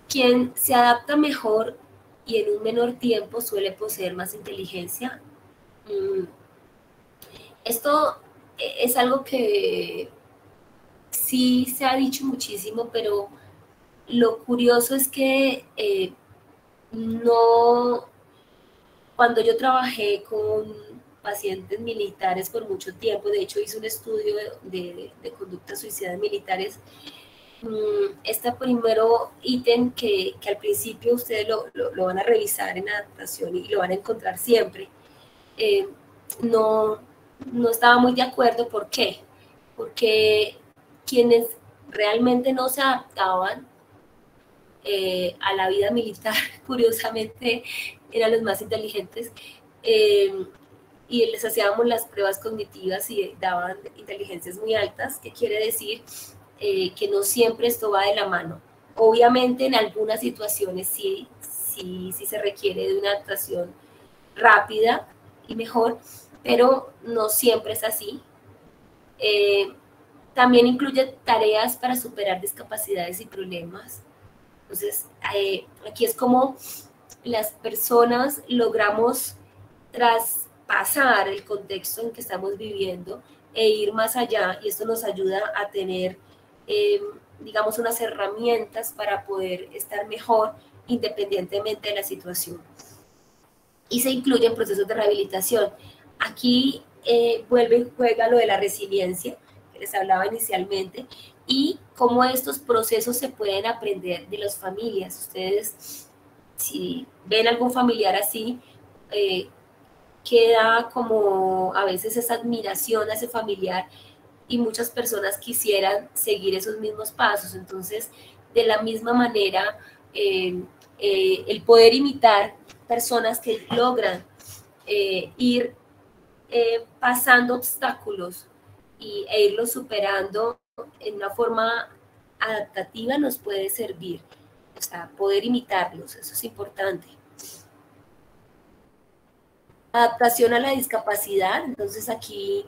Quien se adapta mejor y en un menor tiempo suele poseer más inteligencia. Esto es algo que sí se ha dicho muchísimo, pero lo curioso es que no, cuando yo trabajé con pacientes militares por mucho tiempo, de hecho hice un estudio de conducta suicida de militares, este primero ítem que al principio ustedes lo van a revisar en adaptación y lo van a encontrar siempre, no estaba muy de acuerdo. ¿Por qué? Porque quienes realmente no se adaptaban a la vida militar, curiosamente, eran los más inteligentes, y les hacíamos las pruebas cognitivas y daban inteligencias muy altas. ¿Qué quiere decir? Que no siempre esto va de la mano. Obviamente en algunas situaciones sí se requiere de una adaptación rápida y mejor, pero no siempre es así. También incluye tareas para superar discapacidades y problemas. Entonces, aquí es como las personas logramos traspasar el contexto en que estamos viviendo e ir más allá, y esto nos ayuda a tener, digamos, unas herramientas para poder estar mejor independientemente de la situación. Y se incluyen procesos de rehabilitación. Aquí vuelve y juega lo de la resiliencia, que les hablaba inicialmente, y cómo estos procesos se pueden aprender de las familias. Ustedes, si ven algún familiar así, queda como a veces esa admiración a ese familiar, y muchas personas quisieran seguir esos mismos pasos. Entonces, de la misma manera, el poder imitar personas que logran ir pasando obstáculos e irlos superando en una forma adaptativa nos puede servir. O sea, poder imitarlos, eso es importante. Adaptación a la discapacidad. Entonces aquí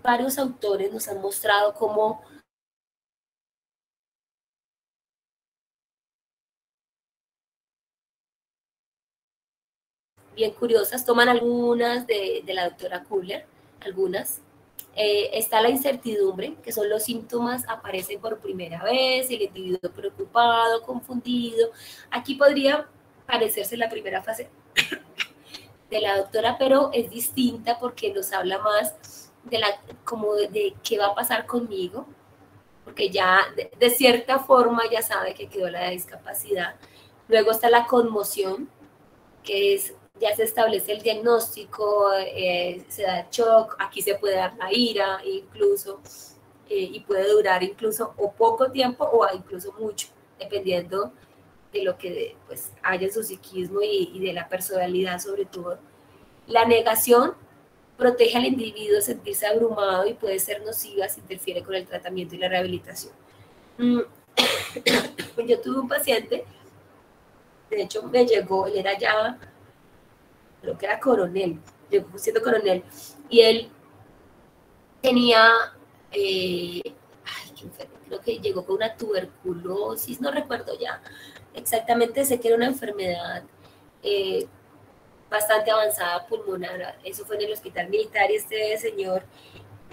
varios autores nos han mostrado cómo bien curiosas, toman algunas de la doctora Kuller, algunas. Está la incertidumbre, que son los síntomas, aparecen por primera vez, el individuo preocupado, confundido. Aquí podría parecerse la primera fase de la doctora, pero es distinta porque nos habla más como de qué va a pasar conmigo, porque ya de cierta forma ya sabe que quedó la discapacidad. Luego está la conmoción, que es, ya se establece el diagnóstico, se da el shock, aquí se puede dar la ira incluso, y puede durar incluso o poco tiempo o incluso mucho, dependiendo de lo que pues haya en su psiquismo y de la personalidad sobre todo. La negación protege al individuo de sentirse abrumado y puede ser nociva si interfiere con el tratamiento y la rehabilitación. Yo tuve un paciente, de hecho me llegó, él era ya, creo que era coronel, llegó siendo coronel, y él tenía, creo que llegó con una tuberculosis, no recuerdo ya exactamente, sé que era una enfermedad bastante avanzada pulmonar, eso fue en el hospital militar, y este señor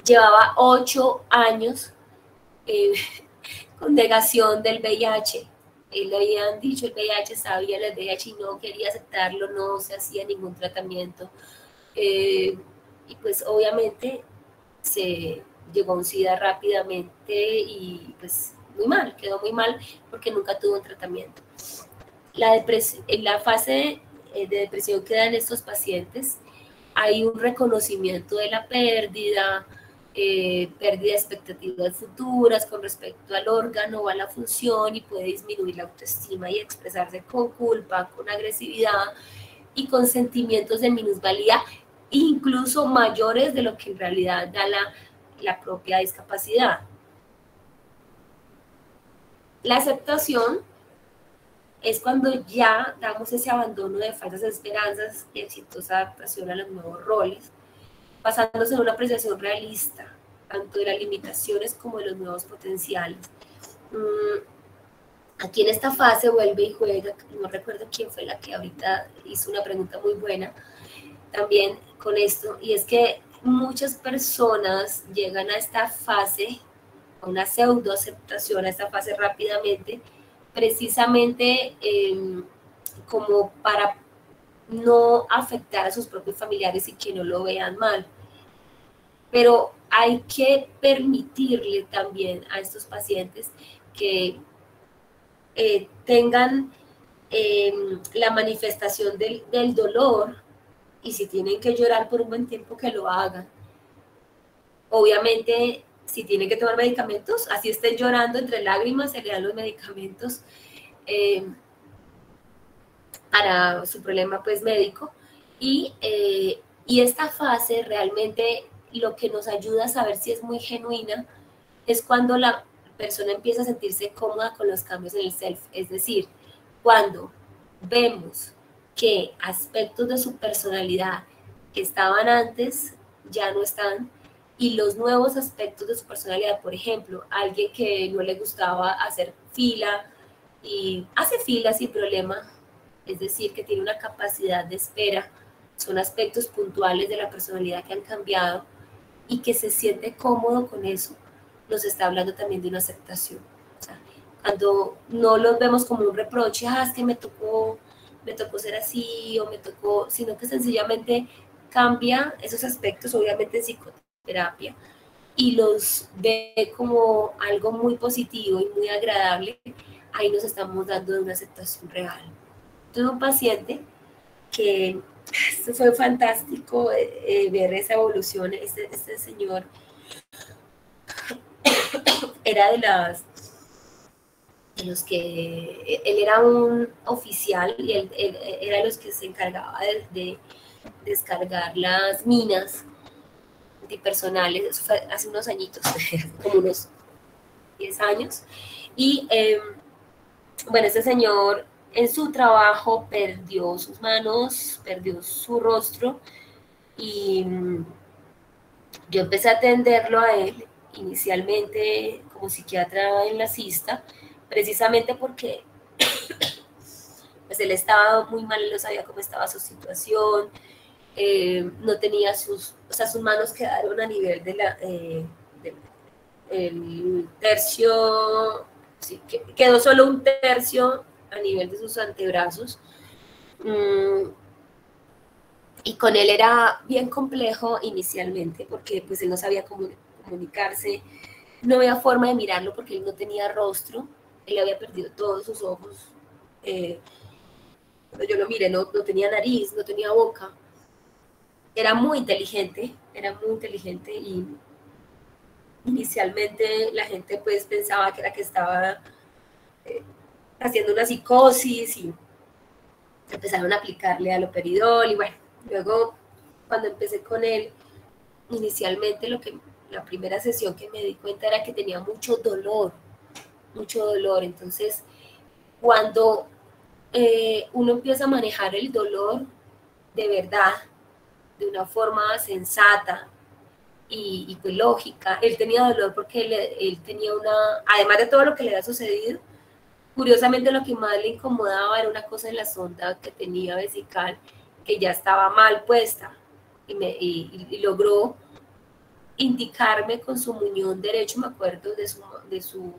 llevaba 8 años con negación del VIH. Le habían dicho el VIH, sabía el VIH y no quería aceptarlo, no se hacía ningún tratamiento. Y pues obviamente se llegó a un SIDA rápidamente y pues muy mal, quedó muy mal porque nunca tuvo un tratamiento. En la fase de depresión que dan estos pacientes, hay un reconocimiento de la pérdida, pérdida de expectativas futuras con respecto al órgano o a la función, y puede disminuir la autoestima y expresarse con culpa, con agresividad y con sentimientos de minusvalía, incluso mayores de lo que en realidad da la propia discapacidad. La aceptación es cuando ya damos ese abandono de falsas esperanzas y exitosa adaptación a los nuevos roles, basándose en una apreciación realista, tanto de las limitaciones como de los nuevos potenciales. Aquí en esta fase vuelve y juega, no recuerdo quién fue la que ahorita hizo una pregunta muy buena también con esto, y es que muchas personas llegan a esta fase, a una pseudo aceptación, a esta fase rápidamente, precisamente como para no afectar a sus propios familiares y que no lo vean mal. Pero hay que permitirle también a estos pacientes que tengan la manifestación del dolor, y si tienen que llorar por un buen tiempo, que lo hagan. Obviamente, si tienen que tomar medicamentos, así estén llorando entre lágrimas, se le dan los medicamentos para su problema pues médico, y esta fase realmente lo que nos ayuda a saber si es muy genuina es cuando la persona empieza a sentirse cómoda con los cambios en el self, es decir, cuando vemos que aspectos de su personalidad que estaban antes ya no están, y los nuevos aspectos de su personalidad, por ejemplo, alguien que no le gustaba hacer fila y hace fila sin problema, es decir, que tiene una capacidad de espera, son aspectos puntuales de la personalidad que han cambiado y que se siente cómodo con eso, nos está hablando también de una aceptación. O sea, cuando no los vemos como un reproche, es que me tocó ser así, o me tocó, sino que sencillamente cambia esos aspectos, obviamente en psicoterapia, y los ve como algo muy positivo y muy agradable. Ahí nos estamos dando de una aceptación real. Tuve un paciente que fue fantástico ver esa evolución. Este señor era de los que, él era un oficial y él era de los que se encargaba de descargar las minas antipersonales. Eso fue hace unos añitos, como unos 10 años. Y bueno, este señor en su trabajo perdió sus manos, perdió su rostro, y yo empecé a atenderlo a él inicialmente como psiquiatra en la Sista, precisamente porque pues él estaba muy mal, él no sabía cómo estaba su situación, no tenía sus manos quedaron a nivel de el tercio, sí, quedó solo un tercio a nivel de sus antebrazos. Y con él era bien complejo inicialmente, porque pues él no sabía comunicarse, no había forma de mirarlo porque él no tenía rostro, él había perdido todos sus ojos. Cuando yo lo miré, no tenía nariz, no tenía boca. Era muy inteligente y inicialmente la gente pues pensaba que era que estaba haciendo una psicosis y empezaron a aplicarle aloperidol y bueno, luego cuando empecé con él, inicialmente la primera sesión que me di cuenta era que tenía mucho dolor, entonces cuando uno empieza a manejar el dolor de verdad, de una forma sensata y pues lógica, él tenía dolor porque él tenía además de todo lo que le había sucedido, curiosamente lo que más le incomodaba era una cosa en la sonda que tenía vesical que ya estaba mal puesta y logró indicarme con su muñón derecho, me acuerdo, de su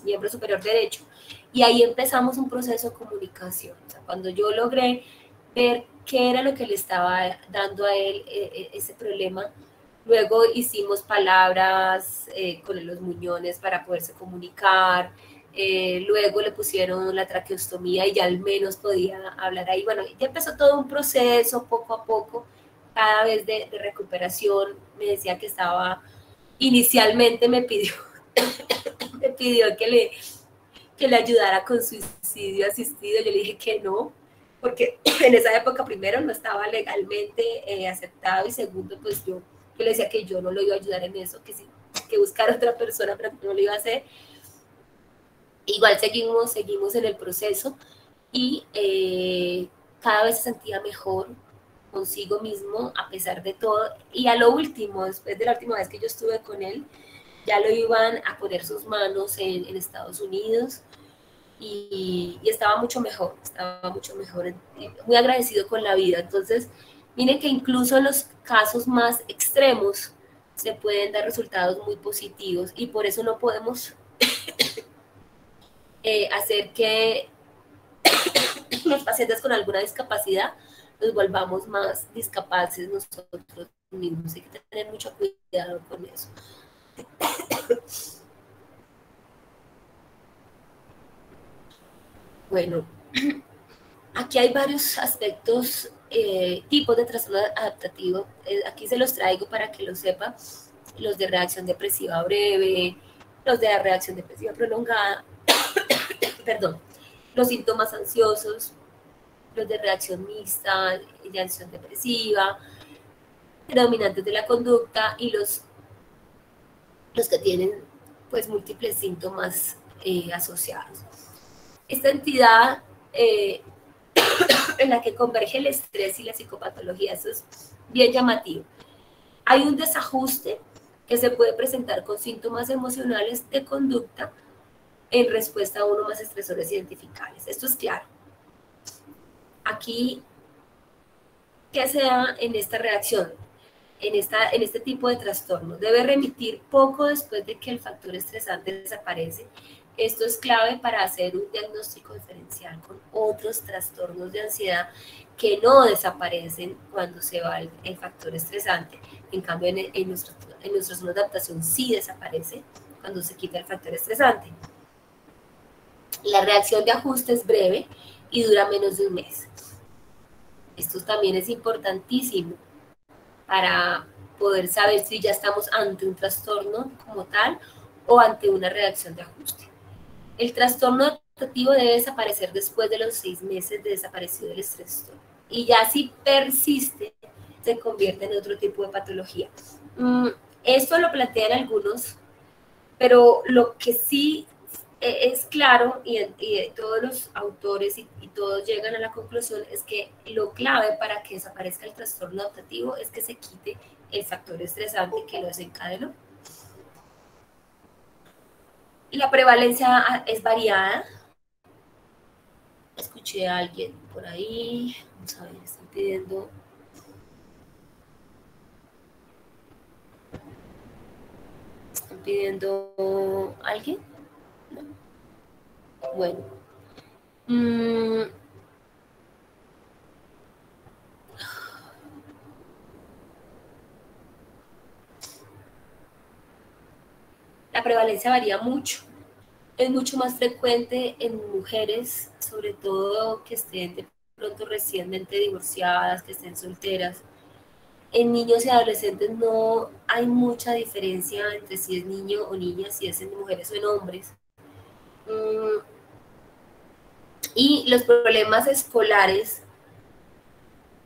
miembro superior derecho, y ahí empezamos un proceso de comunicación. O sea, cuando yo logré ver qué era lo que le estaba dando a él ese problema, luego hicimos palabras con los muñones para poderse comunicar, luego le pusieron la traqueostomía y ya al menos podía hablar ahí. Bueno, ya empezó todo un proceso poco a poco, cada vez de recuperación. Me decía que inicialmente me pidió, me pidió que le ayudara con suicidio asistido. Yo le dije que no, porque en esa época primero no estaba legalmente aceptado y segundo, pues yo le decía que yo no lo iba a ayudar en eso, que buscar otra persona, pero que no lo iba a hacer. Igual seguimos en el proceso y cada vez se sentía mejor consigo mismo a pesar de todo. Y a lo último, después de la última vez que yo estuve con él, ya lo iban a poner sus manos en Estados Unidos y estaba mucho mejor, muy agradecido con la vida. Entonces, miren que incluso en los casos más extremos se pueden dar resultados muy positivos y por eso no podemos hacer que los pacientes con alguna discapacidad nos volvamos más discapaces nosotros mismos. Hay que tener mucho cuidado con eso. Bueno, aquí hay varios aspectos, tipos de trastorno adaptativo. Aquí se los traigo para que lo sepa. Los de reacción depresiva breve, los de la reacción depresiva prolongada, perdón, los síntomas ansiosos, los de reacción mixta, de acción depresiva, predominantes de la conducta y los que tienen pues múltiples síntomas asociados. Esta entidad en la que converge el estrés y la psicopatología, eso es bien llamativo. Hay un desajuste que se puede presentar con síntomas emocionales de conducta en respuesta a uno más estresores identificables. Esto es claro. Aquí, ¿qué se da en esta reacción? En este tipo de trastorno? Debe remitir poco después de que el factor estresante desaparece. Esto es clave para hacer un diagnóstico diferencial con otros trastornos de ansiedad que no desaparecen cuando se va el factor estresante. En cambio, en nuestra zona de adaptación sí desaparece cuando se quita el factor estresante. La reacción de ajuste es breve y dura menos de un mes. Esto también es importantísimo para poder saber si ya estamos ante un trastorno como tal o ante una reacción de ajuste. El trastorno adaptativo debe desaparecer después de los 6 meses de desaparecido del estrés. Y ya si persiste, se convierte en otro tipo de patología. Esto lo plantean algunos, pero lo que sí es claro, y todos los autores y todos llegan a la conclusión, es que lo clave para que desaparezca el trastorno adaptativo es que se quite el factor estresante que lo desencadenó. La prevalencia es variada. Escuché a alguien por ahí. Vamos a ver, están pidiendo. ¿Están pidiendo alguien? No. Bueno. prevalencia varía mucho. Es mucho más frecuente en mujeres, sobre todo que estén de pronto recientemente divorciadas, que estén solteras. En niños y adolescentes no hay mucha diferencia entre si es niño o niña, si es en mujeres o en hombres. Y los problemas escolares,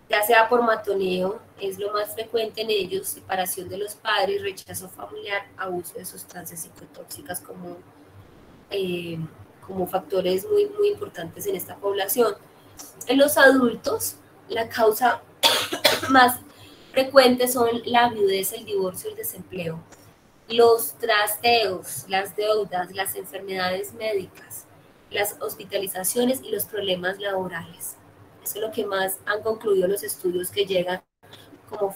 ya sea por matoneo, es lo más frecuente en ellos, separación de los padres, rechazo familiar, abuso de sustancias psicotóxicas como factores muy, muy importantes en esta población. En los adultos, la causa más frecuente son la viudez, el divorcio, el desempleo, los trasteos, las deudas, las enfermedades médicas, las hospitalizaciones y los problemas laborales. Eso es lo que más han concluido los estudios que llegan como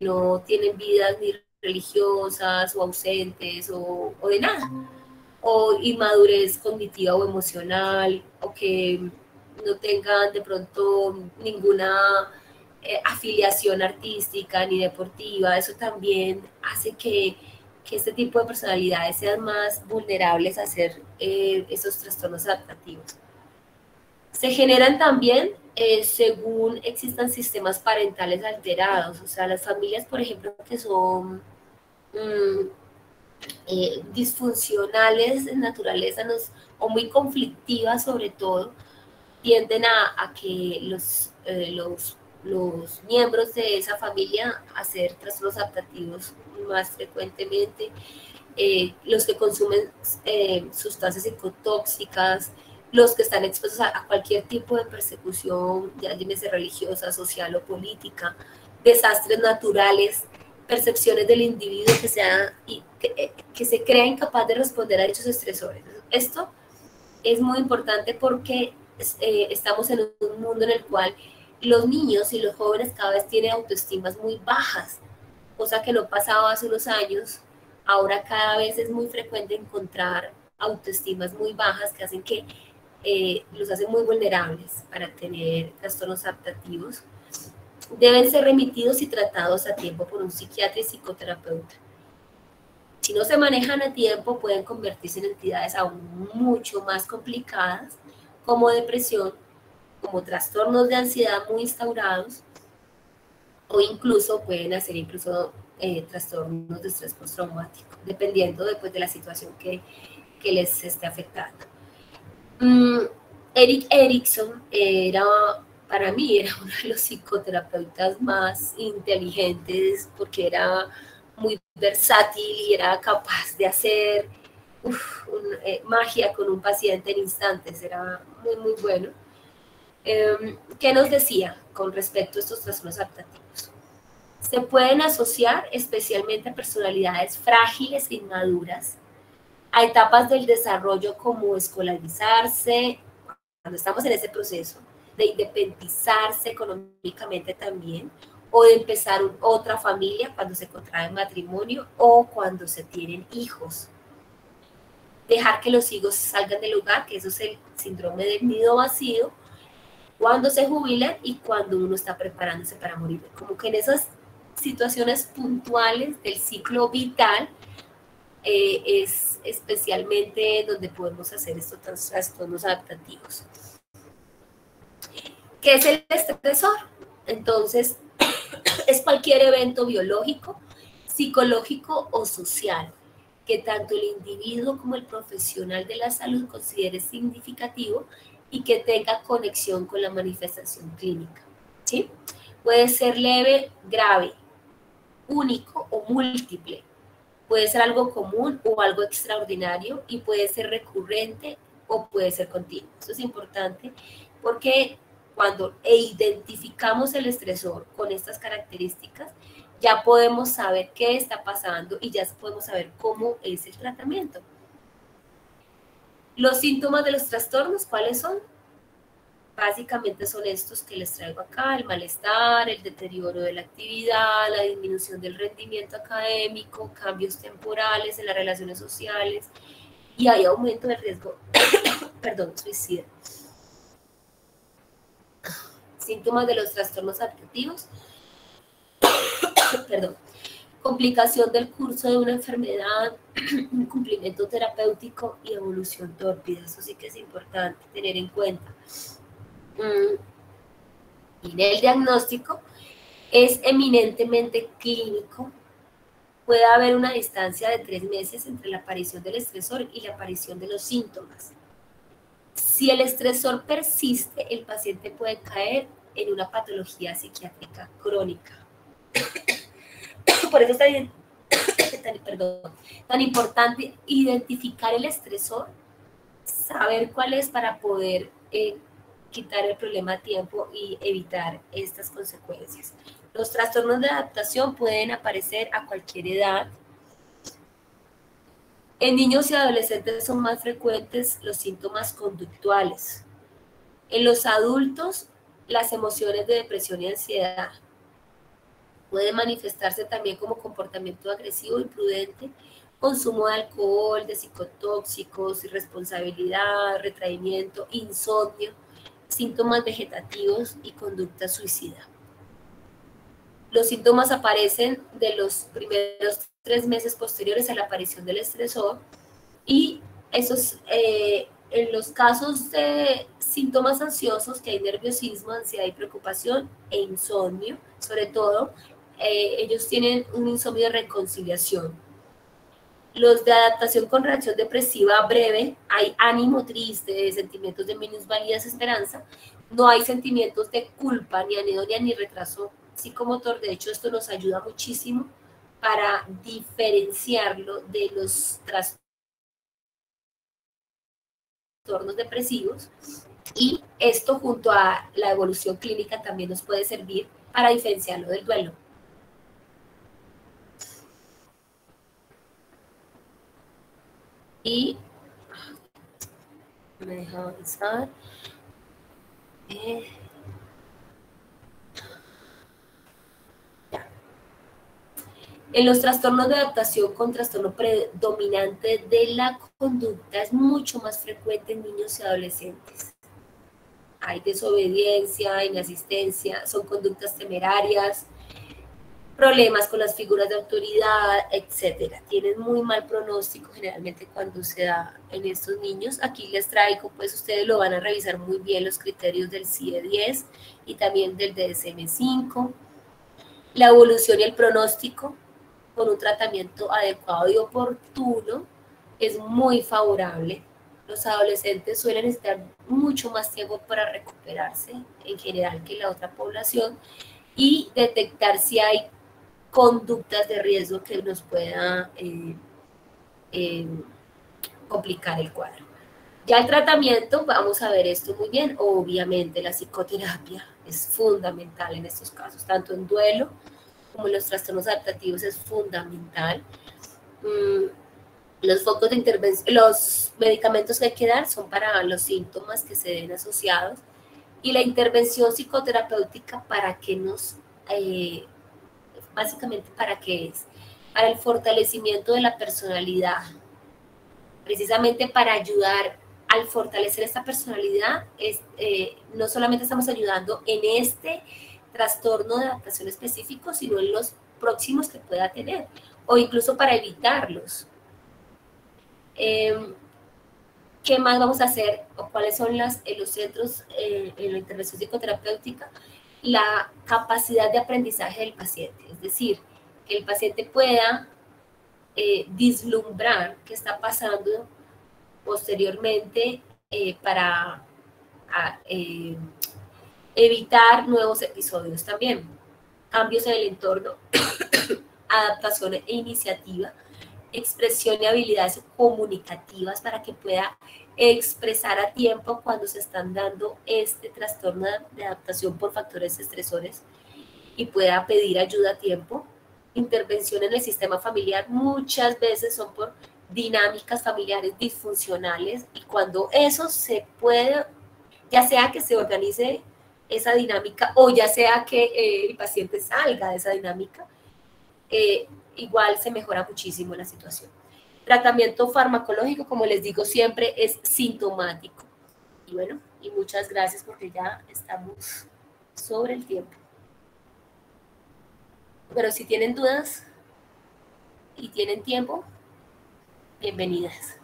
no tienen vidas ni religiosas o ausentes o de nada, o inmadurez cognitiva o emocional, o que no tengan de pronto ninguna afiliación artística ni deportiva. Eso también hace que este tipo de personalidades sean más vulnerables a hacer esos trastornos adaptativos. Se generan también según existan sistemas parentales alterados, o sea, las familias, por ejemplo, que son disfuncionales en naturaleza o muy conflictivas sobre todo, tienden a que los miembros de esa familia hacer trastornos adaptativos más frecuentemente, los que consumen sustancias psicotóxicas, los que están expuestos a cualquier tipo de persecución, ya llámese religiosa, social o política, desastres naturales, percepciones del individuo que se crea incapaz de responder a dichos estresores. Esto es muy importante porque estamos en un mundo en el cual los niños y los jóvenes cada vez tienen autoestimas muy bajas, cosa que no pasaba hace unos años. Ahora cada vez es muy frecuente encontrar autoestimas muy bajas que hacen que los hacen muy vulnerables para tener trastornos adaptativos. Deben ser remitidos y tratados a tiempo por un psiquiatra y psicoterapeuta. Si no se manejan a tiempo, pueden convertirse en entidades aún mucho más complicadas, como depresión, como trastornos de ansiedad muy instaurados, o incluso pueden hacer trastornos de estrés postraumático, dependiendo después de la situación que les esté afectando. Erik Erikson para mí era uno de los psicoterapeutas más inteligentes porque era muy versátil y era capaz de hacer magia con un paciente en instantes, era muy, muy bueno. ¿Qué nos decía con respecto a estos trastornos adaptativos? Se pueden asociar especialmente a personalidades frágiles e inmaduras, a etapas del desarrollo como escolarizarse, cuando estamos en ese proceso, de independizarse económicamente también, o de empezar otra familia cuando se contrae matrimonio o cuando se tienen hijos. Dejar que los hijos salgan del hogar, que eso es el síndrome del nido vacío, cuando se jubilan y cuando uno está preparándose para morir. Como que en esas situaciones puntuales del ciclo vital es especialmente donde podemos hacer estos trastornos adaptativos. ¿Qué es el estresor? Entonces, es cualquier evento biológico, psicológico o social que tanto el individuo como el profesional de la salud considere significativo y que tenga conexión con la manifestación clínica, ¿sí? Puede ser leve, grave, único o múltiple. Puede ser algo común o algo extraordinario y puede ser recurrente o puede ser continuo. Esto es importante porque cuando identificamos el estresor con estas características, ya podemos saber qué está pasando y ya podemos saber cómo es el tratamiento. Los síntomas de los trastornos, ¿cuáles son? Básicamente son estos que les traigo acá: el malestar, el deterioro de la actividad, la disminución del rendimiento académico, cambios temporales en las relaciones sociales y hay aumento del riesgo suicida. Síntomas de los trastornos adaptativos, complicación del curso de una enfermedad, incumplimiento terapéutico y evolución tórpida. Eso sí que es importante tener en cuenta. Y el diagnóstico es eminentemente clínico. Puede haber una distancia de 3 meses entre la aparición del estresor y la aparición de los síntomas. Si el estresor persiste, el paciente puede caer en una patología psiquiátrica crónica. Por eso es tan importante identificar el estresor, saber cuál es para poder quitar el problema a tiempo y evitar estas consecuencias. Los trastornos de adaptación pueden aparecer a cualquier edad. En niños y adolescentes son más frecuentes los síntomas conductuales. En los adultos, las emociones de depresión y ansiedad. Puede manifestarse también como comportamiento agresivo, imprudente, consumo de alcohol, de psicotóxicos, irresponsabilidad, retraimiento, insomnio, síntomas vegetativos y conducta suicida. Los síntomas aparecen de los primeros 3 meses posteriores a la aparición del estresor y esos, en los casos de síntomas ansiosos, que hay nerviosismo, ansiedad y preocupación e insomnio, sobre todo, ellos tienen un insomnio de reconciliación. Los de adaptación con reacción depresiva breve, hay ánimo triste, sentimientos de minusvalía, desesperanza, no hay sentimientos de culpa, ni anedonia, ni retraso psicomotor. De hecho, esto nos ayuda muchísimo para diferenciarlo de los trastornos depresivos, y esto junto a la evolución clínica también nos puede servir para diferenciarlo del duelo. Y me deja avanzar. En los trastornos de adaptación con trastorno predominante de la conducta es mucho más frecuente en niños y adolescentes. Hay desobediencia, inasistencia, son conductas temerarias, problemas con las figuras de autoridad, etcétera. Tienen muy mal pronóstico generalmente cuando se da en estos niños. Aquí les traigo, pues ustedes lo van a revisar muy bien, los criterios del CIE-10 y también del DSM-5. La evolución y el pronóstico con un tratamiento adecuado y oportuno es muy favorable. Los adolescentes suelen necesitar mucho más tiempo para recuperarse en general que la otra población y detectar si hay conductas de riesgo que nos pueda complicar el cuadro. Ya el tratamiento, vamos a ver esto muy bien. Obviamente la psicoterapia es fundamental en estos casos, tanto en duelo como en los trastornos adaptativos es fundamental. Los focos de intervención, los medicamentos que hay que dar son para los síntomas que se ven asociados, y la intervención psicoterapéutica, ¿para qué nos básicamente para qué es? Para el fortalecimiento de la personalidad, precisamente para ayudar al fortalecer esta personalidad. No solamente estamos ayudando en este trastorno de adaptación específico, sino en los próximos que pueda tener, o incluso para evitarlos. ¿Qué más vamos a hacer? ¿O cuáles son los centros en la intervención psicoterapéutica? La capacidad de aprendizaje del paciente, es decir, que el paciente pueda vislumbrar qué está pasando posteriormente para evitar nuevos episodios también. Cambios en el entorno, adaptación e iniciativa, expresión y habilidades comunicativas para que pueda expresar a tiempo cuando se están dando este trastorno de adaptación por factores estresores y pueda pedir ayuda a tiempo. Intervención en el sistema familiar muchas veces son por dinámicas familiares disfuncionales y cuando eso se puede, ya sea que se organice esa dinámica o ya sea que el paciente salga de esa dinámica, igual se mejora muchísimo la situación. Tratamiento farmacológico, como les digo siempre, es sintomático. Y bueno, y muchas gracias porque ya estamos sobre el tiempo. Pero si tienen dudas y tienen tiempo, bienvenidas.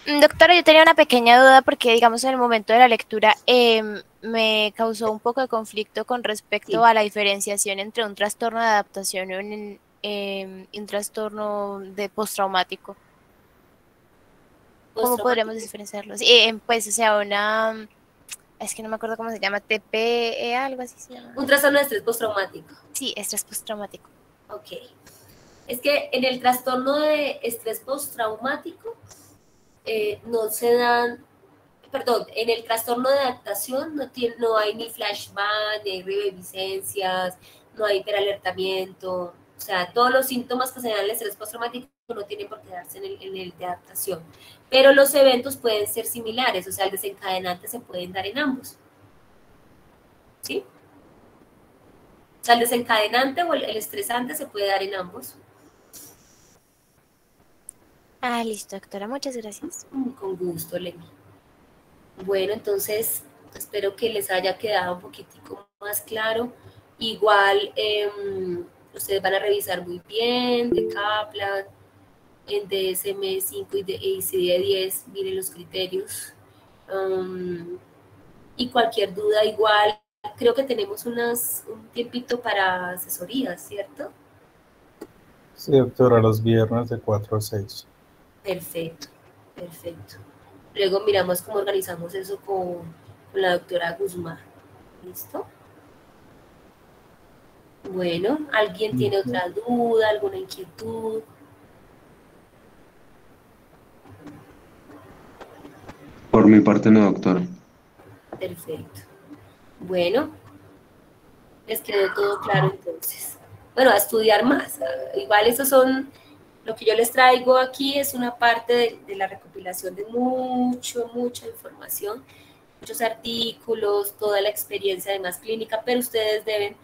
Doctora, yo tenía una pequeña duda porque, digamos, en el momento de la lectura me causó un poco de conflicto con respecto a la diferenciación entre un trastorno de adaptación y un trastorno de postraumático. ¿Cómo podríamos diferenciarlos? Pues, o sea, es que no me acuerdo cómo se llama, TPE, algo así se llama. Un trastorno de estrés postraumático. Sí, estrés postraumático. Ok. Es que en el trastorno de estrés postraumático no se dan, perdón, en el trastorno de adaptación no hay ni flashback, ni hay reviviscencias, no hay hiperalertamiento, o sea, todos los síntomas que se dan en el estrés postraumático no tienen por qué darse en el de adaptación, pero los eventos pueden ser similares, o sea, el desencadenante se pueden dar en ambos, ¿sí? O sea, el desencadenante o el estresante se puede dar en ambos. Ah, listo, doctora, muchas gracias. Con gusto, Lenny. Bueno, entonces espero que les haya quedado un poquitico más claro. Igual ustedes van a revisar muy bien de Kaplan, en DSM-5 y ICD-10, miren los criterios. Y cualquier duda igual, creo que tenemos un tiempito para asesorías, ¿cierto? Sí, doctora, los viernes de 4 a 6. Perfecto, perfecto. Luego miramos cómo organizamos eso con la doctora Guzmán. ¿Listo? Bueno, ¿alguien tiene otra duda, alguna inquietud? Por mi parte no, doctora. Perfecto. Bueno, les quedó todo claro entonces. Bueno, a estudiar más. Igual esos son... Lo que yo les traigo aquí es una parte de la recopilación de mucha información, muchos artículos, toda la experiencia además clínica, pero ustedes deben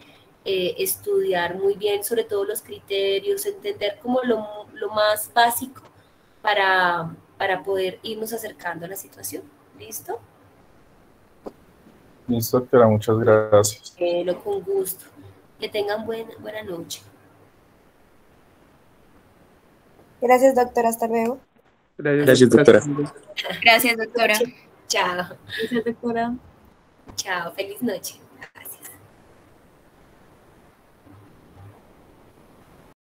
estudiar muy bien, sobre todo los criterios, entender como lo más básico para poder irnos acercando a la situación. ¿Listo? Listo, doctora, muchas gracias. Bueno, con gusto. Que tengan buena noche. Gracias, doctora. Hasta luego. Gracias, doctora. Gracias, doctora. Chao. Gracias, doctora. Chao. Feliz noche.